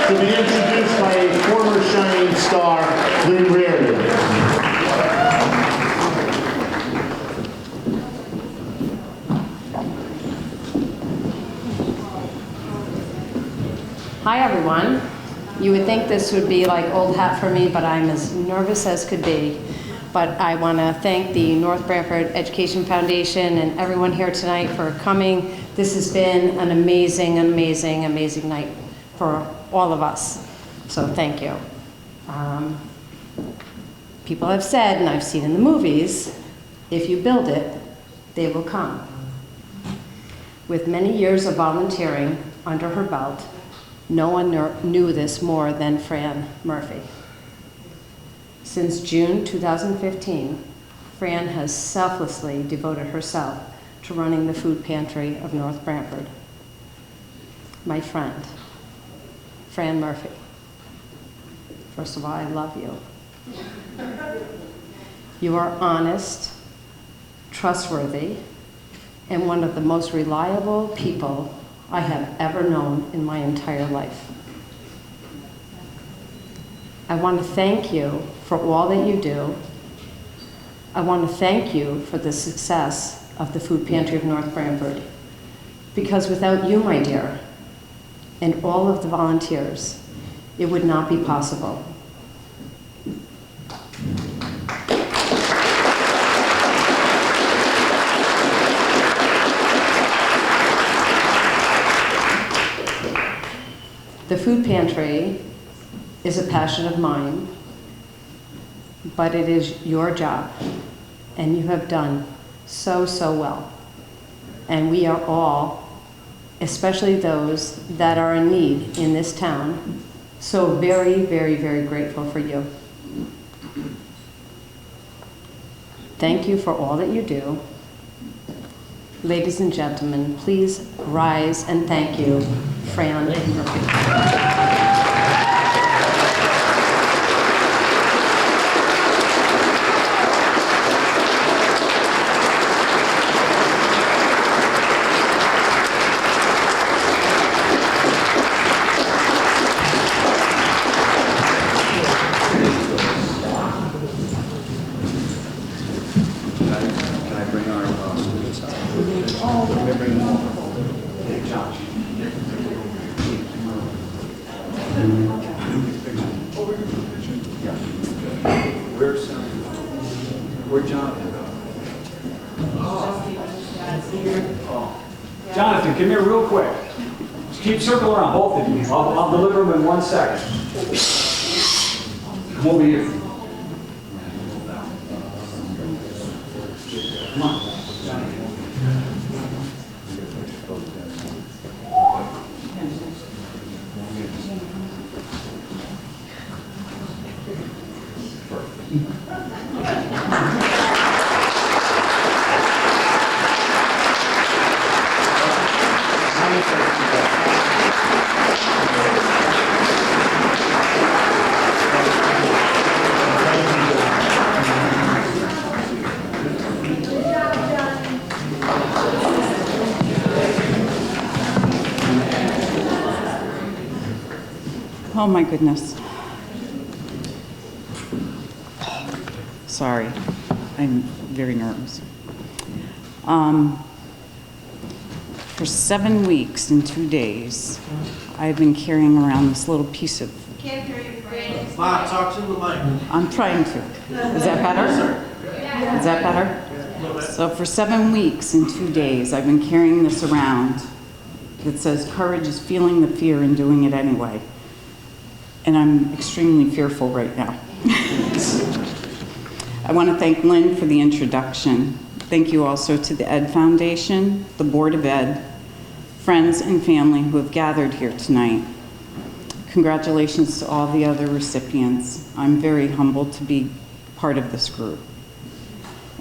To be introduced by a former Shining Star, Lynn Reardon. Hi everyone. You would think this would be like old hat for me, but I'm as nervous as could be. But I want to thank the North Branford Education Foundation and everyone here tonight for coming. This has been an amazing, amazing, amazing night for all of us. So thank you. People have said, and I've seen in the movies, if you build it, they will come. With many years of volunteering under her belt, no one knew this more than Fran Murphy. Since June 2015, Fran has selflessly devoted herself to running the food pantry of North Branford. My friend, Fran Murphy. First of all, I love you. You are honest, trustworthy, and one of the most reliable people I have ever known in my entire life. I want to thank you for all that you do. I want to thank you for the success of the Food Pantry of North Branford, because without you, my dear, and all of the volunteers, it would not be possible. The food pantry is a passion of mine, but it is your job, and you have done so, so well. And we are all, especially those that are in need in this town, so very, very, very grateful for you. Thank you for all that you do. Ladies and gentlemen, please rise and thank you, Fran Murphy. Where's Jonathan? Jonathan, come here real quick. Just keep circling around, both of you. I'll deliver them in 1 second. Come over here. Come on, Jonathan. Oh my goodness. Sorry, I'm very nervous. For 7 weeks and 2 days, I've been carrying around this little piece of... Can't hear you, Fran. Bob, talk to the mic. I'm trying to. Is that better? Is that better? So for 7 weeks and 2 days, I've been carrying this around that says, courage is feeling the fear and doing it anyway. And I'm extremely fearful right now. I want to thank Lynn for the introduction. Thank you also to the Ed Foundation, the Board of Ed, friends and family who have gathered here tonight. Congratulations to all the other recipients. I'm very humbled to be part of this group.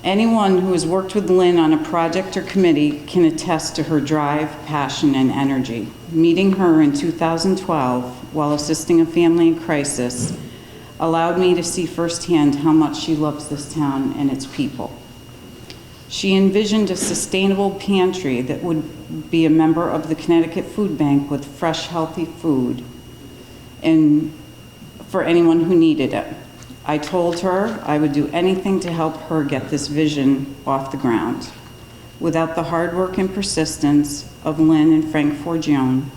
Anyone who has worked with Lynn on a project or committee can attest to her drive, passion, and energy. Meeting her in 2012 while assisting a family in crisis allowed me to see firsthand how much she loves this town and its people. She envisioned a sustainable pantry that would be a member of the Connecticut Food Bank with fresh, healthy food and for anyone who needed it. I told her I would do anything to help her get this vision off the ground. Without the hard work and persistence of Lynn and Frank Forgione,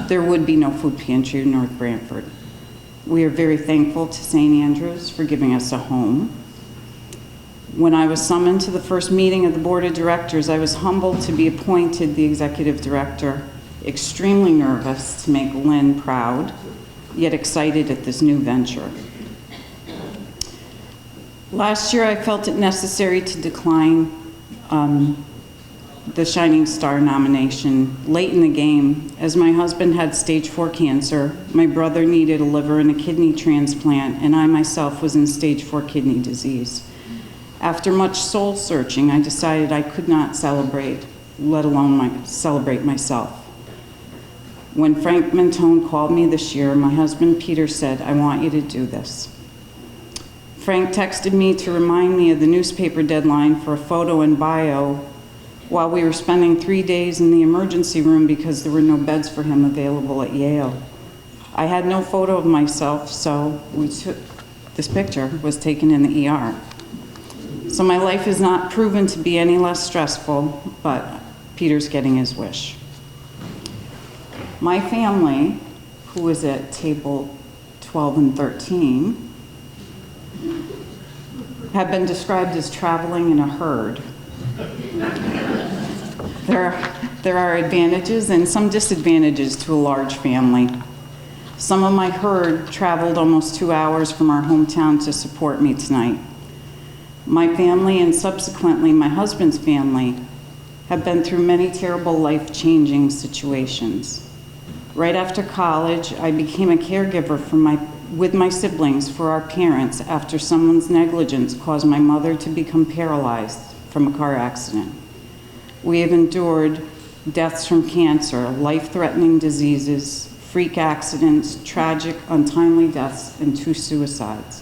there would be no food pantry in North Branford. We are very thankful to St. Andrews for giving us a home. When I was summoned to the first meeting of the Board of Directors, I was humbled to be appointed the Executive Director, extremely nervous to make Lynn proud, yet excited at this new venture. Last year, I felt it necessary to decline the Shining Star nomination late in the game, as my husband had stage 4 cancer, my brother needed a liver and a kidney transplant, and I myself was in stage 4 kidney disease. After much soul searching, I decided I could not celebrate, let alone celebrate myself. When Frank Mentone called me this year, my husband Peter said, "I want you to do this." Frank texted me to remind me of the newspaper deadline for a photo and bio while we were spending 3 days in the emergency room because there were no beds for him available at Yale. I had no photo of myself, so this picture was taken in the ER. So my life is not proven to be any less stressful, but Peter's getting his wish. My family, who is at table 12 and 13, have been described as traveling in a herd. There are advantages and some disadvantages to a large family. Some of my herd traveled almost 2 hours from our hometown to support me tonight. My family, and subsequently my husband's family, have been through many terrible life-changing situations. Right after college, I became a caregiver with my siblings for our parents after someone's negligence caused my mother to become paralyzed from a car accident. We have endured deaths from cancer, life-threatening diseases, freak accidents, tragic, untimely deaths, and 2 suicides.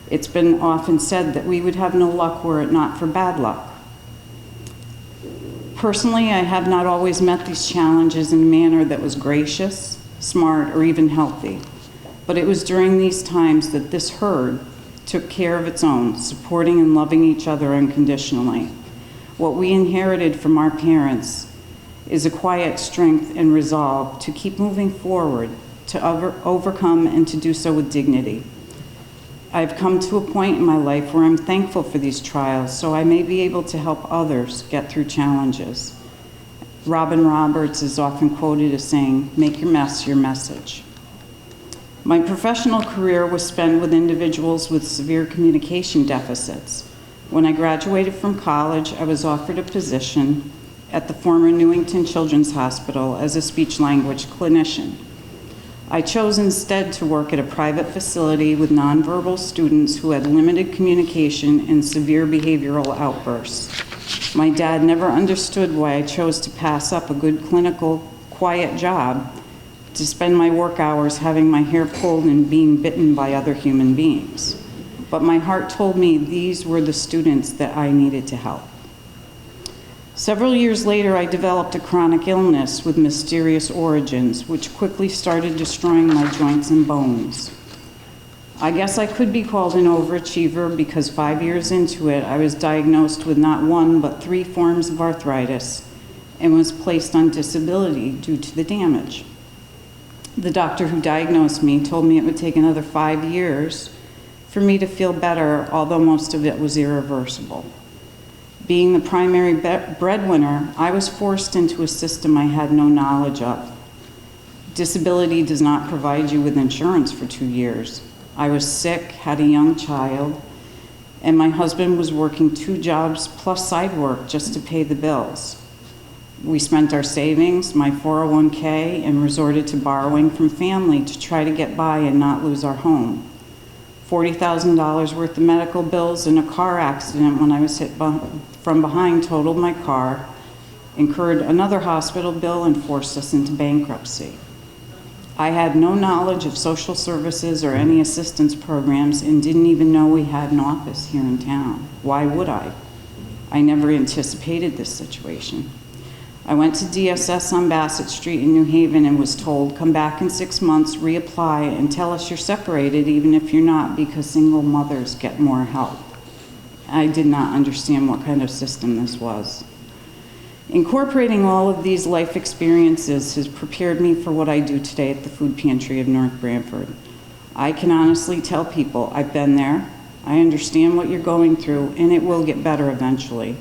It's been often said that we would have no luck were it not for bad luck. Personally, I have not always met these challenges in a manner that was gracious, smart, or even healthy. But it was during these times that this herd took care of its own, supporting and loving each other unconditionally. What we inherited from our parents is a quiet strength and resolve to keep moving forward, to overcome, and to do so with dignity. I've come to a point in my life where I'm thankful for these trials so I may be able to help others get through challenges. Robin Roberts is often quoted as saying, "Make your mess your message." My professional career was spent with individuals with severe communication deficits. When I graduated from college, I was offered a position at the former Newington Children's Hospital as a speech-language clinician. I chose instead to work at a private facility with nonverbal students who had limited communication and severe behavioral outbursts. My dad never understood why I chose to pass up a good clinical, quiet job to spend my work hours having my hair pulled and being bitten by other human beings. But my heart told me these were the students that I needed to help. Several years later, I developed a chronic illness with mysterious origins, which quickly started destroying my joints and bones. I guess I could be called an overachiever because 5 years into it, I was diagnosed with not 1, but 3 forms of arthritis and was placed on disability due to the damage. The doctor who diagnosed me told me it would take another 5 years for me to feel better, although most of it was irreversible. Being the primary breadwinner, I was forced into a system I had no knowledge of. Disability does not provide you with insurance for 2 years. I was sick, had a young child, and my husband was working 2 jobs plus side work just to pay the bills. We spent our savings, my 401k, and resorted to borrowing from family to try to get by and not lose our home. $40,000 worth of medical bills and a car accident when I was hit from behind totaled my car, incurred another hospital bill, and forced us into bankruptcy. I had no knowledge of social services or any assistance programs and didn't even know we had an office here in town. Why would I? I never anticipated this situation. I went to DSS on Bassett Street in New Haven and was told, come back in 6 months, reapply, and tell us you're separated even if you're not, because single mothers get more help. I did not understand what kind of system this was. Incorporating all of these life experiences has prepared me for what I do today at the Food Pantry of North Branford. I can honestly tell people I've been there, I understand what you're going through, and it will get better eventually.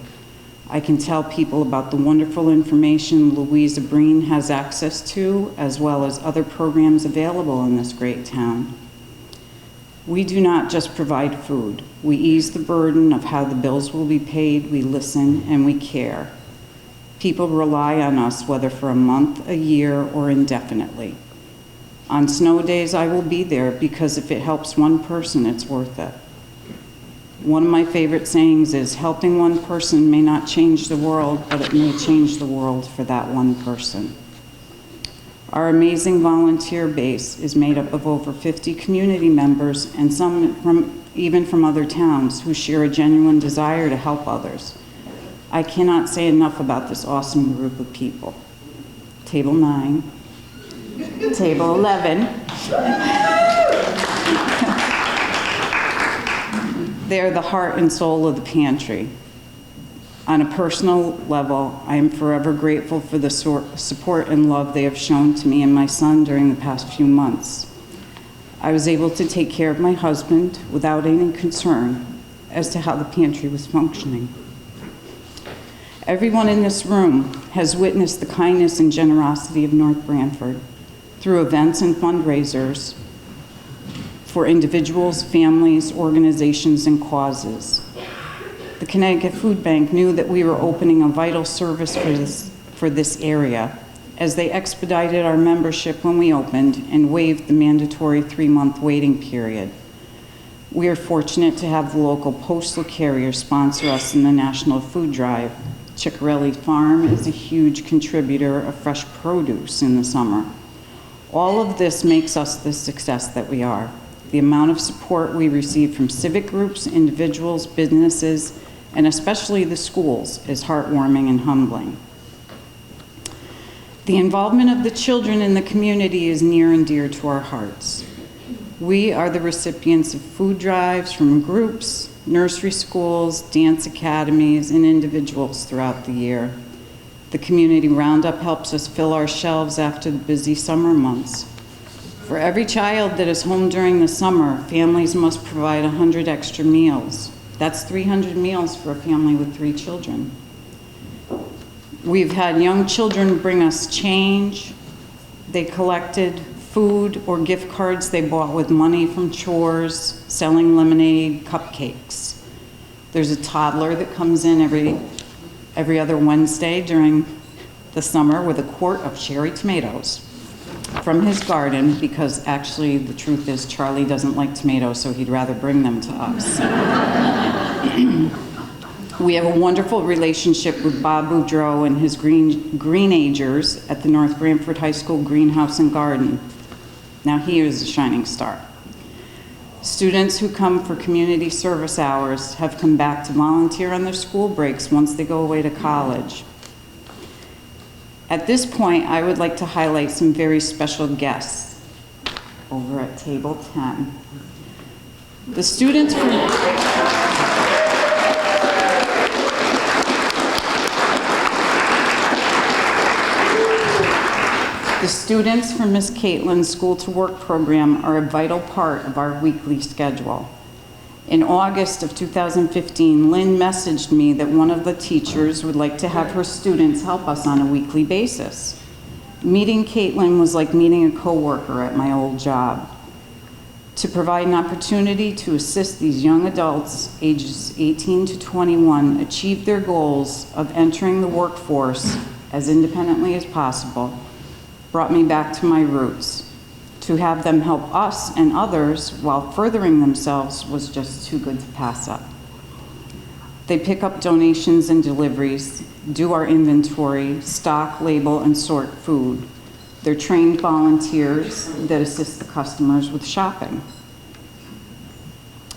I can tell people about the wonderful information Louisa Breen has access to, as well as other programs available in this great town. We do not just provide food. We ease the burden of how the bills will be paid, we listen, and we care. People rely on us, whether for a month, a year, or indefinitely. On snow days, I will be there because if it helps one person, it's worth it. One of my favorite sayings is, helping one person may not change the world, but it may change the world for that one person. Our amazing volunteer base is made up of over 50 community members and some even from other towns who share a genuine desire to help others. I cannot say enough about this awesome group of people. Table 9, table 11. They're the heart and soul of the pantry. On a personal level, I am forever grateful for the support and love they have shown to me and my son during the past few months. I was able to take care of my husband without any concern as to how the pantry was functioning. Everyone in this room has witnessed the kindness and generosity of North Branford through events and fundraisers for individuals, families, organizations, and causes. The Connecticut Food Bank knew that we were opening a vital service for this area, as they expedited our membership when we opened and waived the mandatory 3-month waiting period. We are fortunate to have the local postal carrier sponsor us in the National Food Drive. Ciccarelli Farm is a huge contributor of fresh produce in the summer. All of this makes us the success that we are. The amount of support we receive from civic groups, individuals, businesses, and especially the schools is heartwarming and humbling. The involvement of the children in the community is near and dear to our hearts. We are the recipients of food drives from groups, nursery schools, dance academies, and individuals throughout the year. The Community Roundup helps us fill our shelves after the busy summer months. For every child that is home during the summer, families must provide 100 extra meals. That's 300 meals for a family with 3 children. We've had young children bring us change. They collected food or gift cards they bought with money from chores, selling lemonade, cupcakes. There's a toddler that comes in every other Wednesday during the summer with a quart of cherry tomatoes from his garden, because actually the truth is Charlie doesn't like tomatoes, so he'd rather bring them to us. We have a wonderful relationship with Bob Boudreau and his Greenagers at the North Branford High School Greenhouse and Garden. Now he is a shining star. Students who come for community service hours have come back to volunteer on their school breaks once they go away to college. At this point, I would like to highlight some very special guests over at table 10. The students from Miss Caitlin's School to Work program are a vital part of our weekly schedule. In August of 2015, Lynn messaged me that one of the teachers would like to have her students help us on a weekly basis. Meeting Caitlin was like meeting a coworker at my old job. To provide an opportunity to assist these young adults, ages 18 to 21, achieve their goals of entering the workforce as independently as possible, brought me back to my roots. To have them help us and others while furthering themselves was just too good to pass up. They pick up donations and deliveries, do our inventory, stock, label, and sort food. They're trained volunteers that assist the customers with shopping.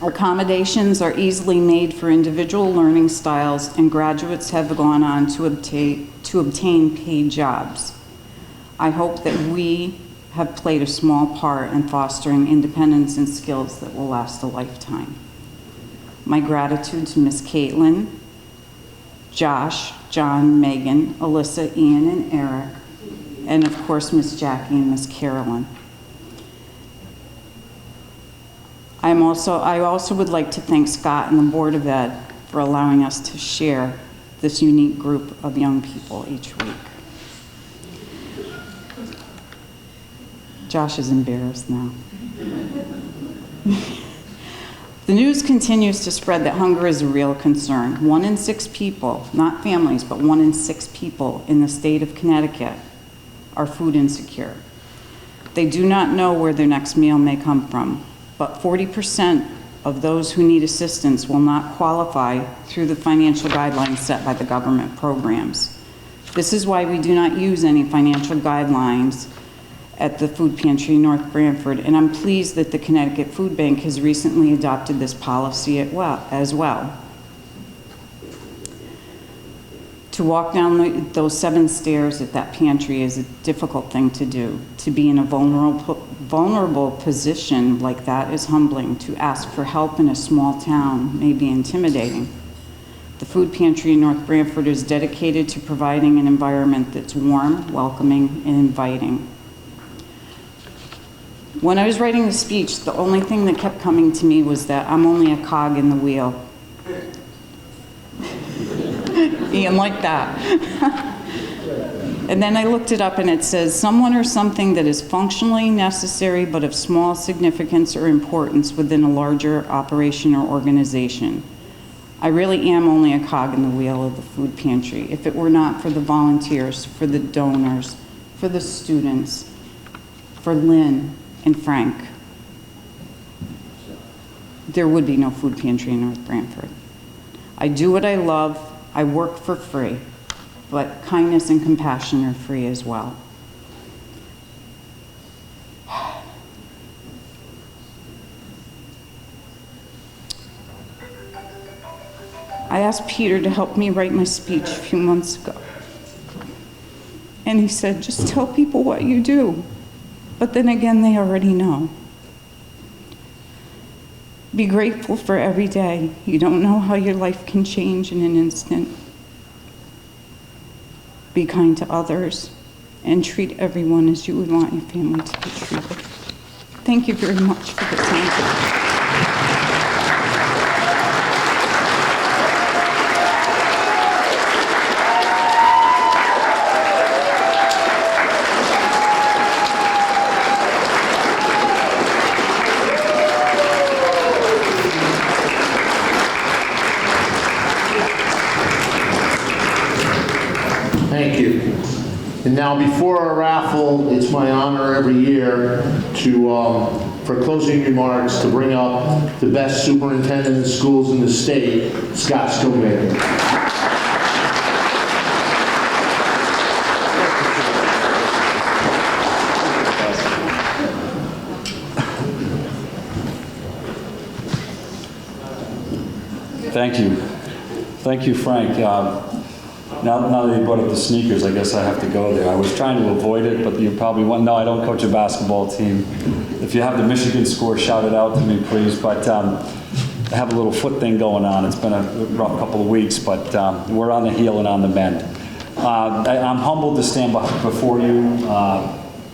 Accommodations are easily made for individual learning styles, and graduates have gone on to obtain paid jobs. I hope that we have played a small part in fostering independence and skills that will last a lifetime. My gratitude to Miss Caitlin, Josh, John, Megan, Alyssa, Ian, and Eric, and of course Miss Jackie and Miss Carolyn. I also would like to thank Scott and the Board of Ed for allowing us to share this unique group of young people each week. Josh is embarrassed now. The news continues to spread that hunger is a real concern. 1 in 6 people, not families, but 1 in 6 people in the state of Connecticut are food insecure. They do not know where their next meal may come from, but 40% of those who need assistance will not qualify through the financial guidelines set by the government programs. This is why we do not use any financial guidelines at the food pantry in North Branford, and I'm pleased that the Connecticut Food Bank has recently adopted this policy as well. To walk down those 7 stairs at that pantry is a difficult thing to do. To be in a vulnerable position like that is humbling. To ask for help in a small town may be intimidating. The food pantry in North Branford is dedicated to providing an environment that's warm, welcoming, and inviting. When I was writing the speech, the only thing that kept coming to me was that I'm only a cog in the wheel. Ian liked that. And then I looked it up and it says, someone or something that is functionally necessary but of small significance or importance within a larger operation or organization. I really am only a cog in the wheel of the food pantry. If it were not for the volunteers, for the donors, for the students, for Lynn and Frank, there would be no food pantry in North Branford. I do what I love. I work for free, but kindness and compassion are free as well. I asked Peter to help me write my speech a few months ago. And he said, just tell people what you do. But then again, they already know. Be grateful for every day. You don't know how your life can change in an instant. Be kind to others and treat everyone as you would want your family to be treated. Thank you very much for the time. Thank you. And now, before our raffle, it's my honor every year to, for closing remarks, to bring up the best superintendent of schools in the state, Scott Stovall. Thank you. Thank you, Frank. Now that you brought up the sneakers, I guess I have to go there. I was trying to avoid it, but you probably want, no, I don't coach a basketball team. If you have the Michigan score, shout it out to me, please. But I have a little foot thing going on. It's been a rough couple of weeks, but we're on the heel and on the mend. I'm humbled to stand before you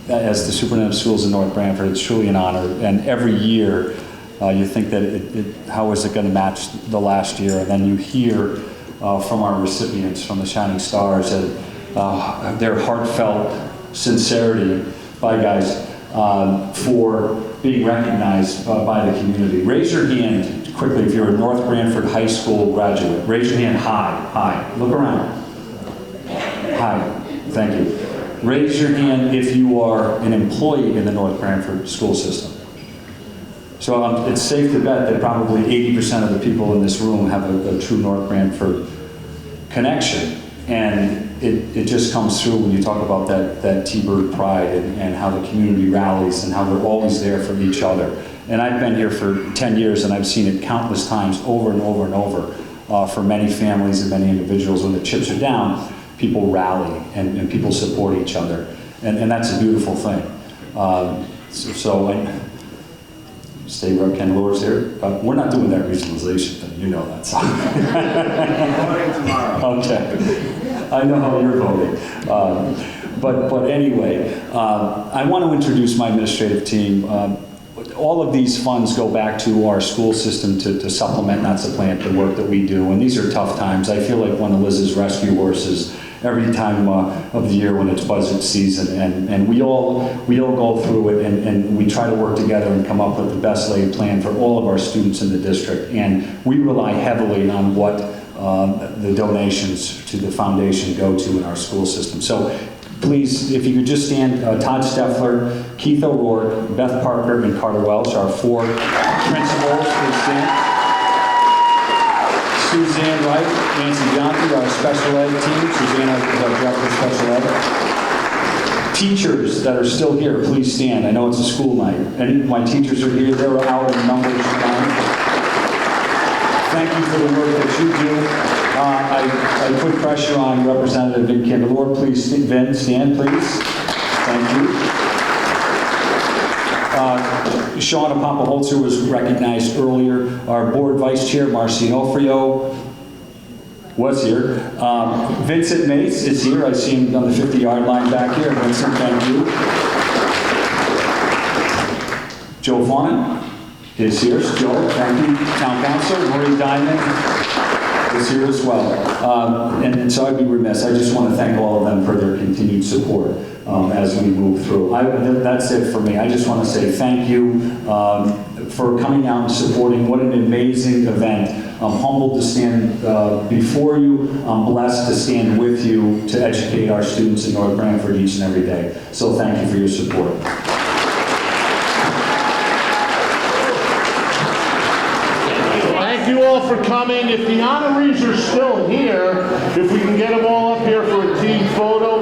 as the superintendent of schools in North Branford. It's truly an honor. And every year, you think that how is it going to match the last year? And then you hear from our recipients, from the Shining Stars, and their heartfelt sincerity, bye guys, for being recognized by the community. Raise your hand quickly if you're a North Branford High School graduate. Raise your hand high. Look around. High. Thank you. Raise your hand if you are an employee in the North Branford school system. So it's safe to bet that probably 80% of the people in this room have a true North Branford connection. And it just comes through when you talk about that T-Bird pride and how the community rallies and how they're always there for each other. And I've been here for 10 years and I've seen it countless times over and over and over for many families and many individuals. When the chips are down, people rally and people support each other. And that's a beautiful thing. Stay where Ken Lower's here. We're not doing that regionalization thing. You know that. Voting tomorrow. Okay. I know how you're voting. But anyway, I want to introduce my administrative team. all of these funds go back to our school system to supplement, not supplant, the work that we do. And these are tough times. I feel like one of Liz's rescue horses every time of the year when it's budget season. And we all go through it, and we try to work together and come up with the best laid plan for all of our students in the district. And we rely heavily on what the donations to the foundation go to in our school system. So please, if you could just stand, Todd Steffler, Keith O'Rourke, Beth Parker, and Carter Welch, our 4 principals, please stand. Suzanne Wright, Nancy Johnson, our special ed team. Suzanne is our director of special ed. Teachers that are still here, please stand. I know it's a school night. Any of my teachers are here. They're out in numbers. Thank you for the work that you do. I put pressure on Representative Vin Candelora. Please, Vin, stand, please. Thank you. Shauna Papaholzer was recognized earlier. Our board vice chair, Marcy Onofrio, was here. Vincent Mace is here. I see him on the 50-yard line back here. Vincent, thank you. Joe Vaughn is here. Joe, thank you. Town Council, Marie Diamond is here as well. And so I'd be remiss. I just want to thank all of them for their continued support as we move through. That's it for me. I just want to say thank you for coming out and supporting. What an amazing event. I'm humbled to stand before you. I'm blessed to stand with you to educate our students in North Branford each and every day. So thank you for your support. Thank you all for coming. If the honorees are still here, if we can get them all up here for a team photo.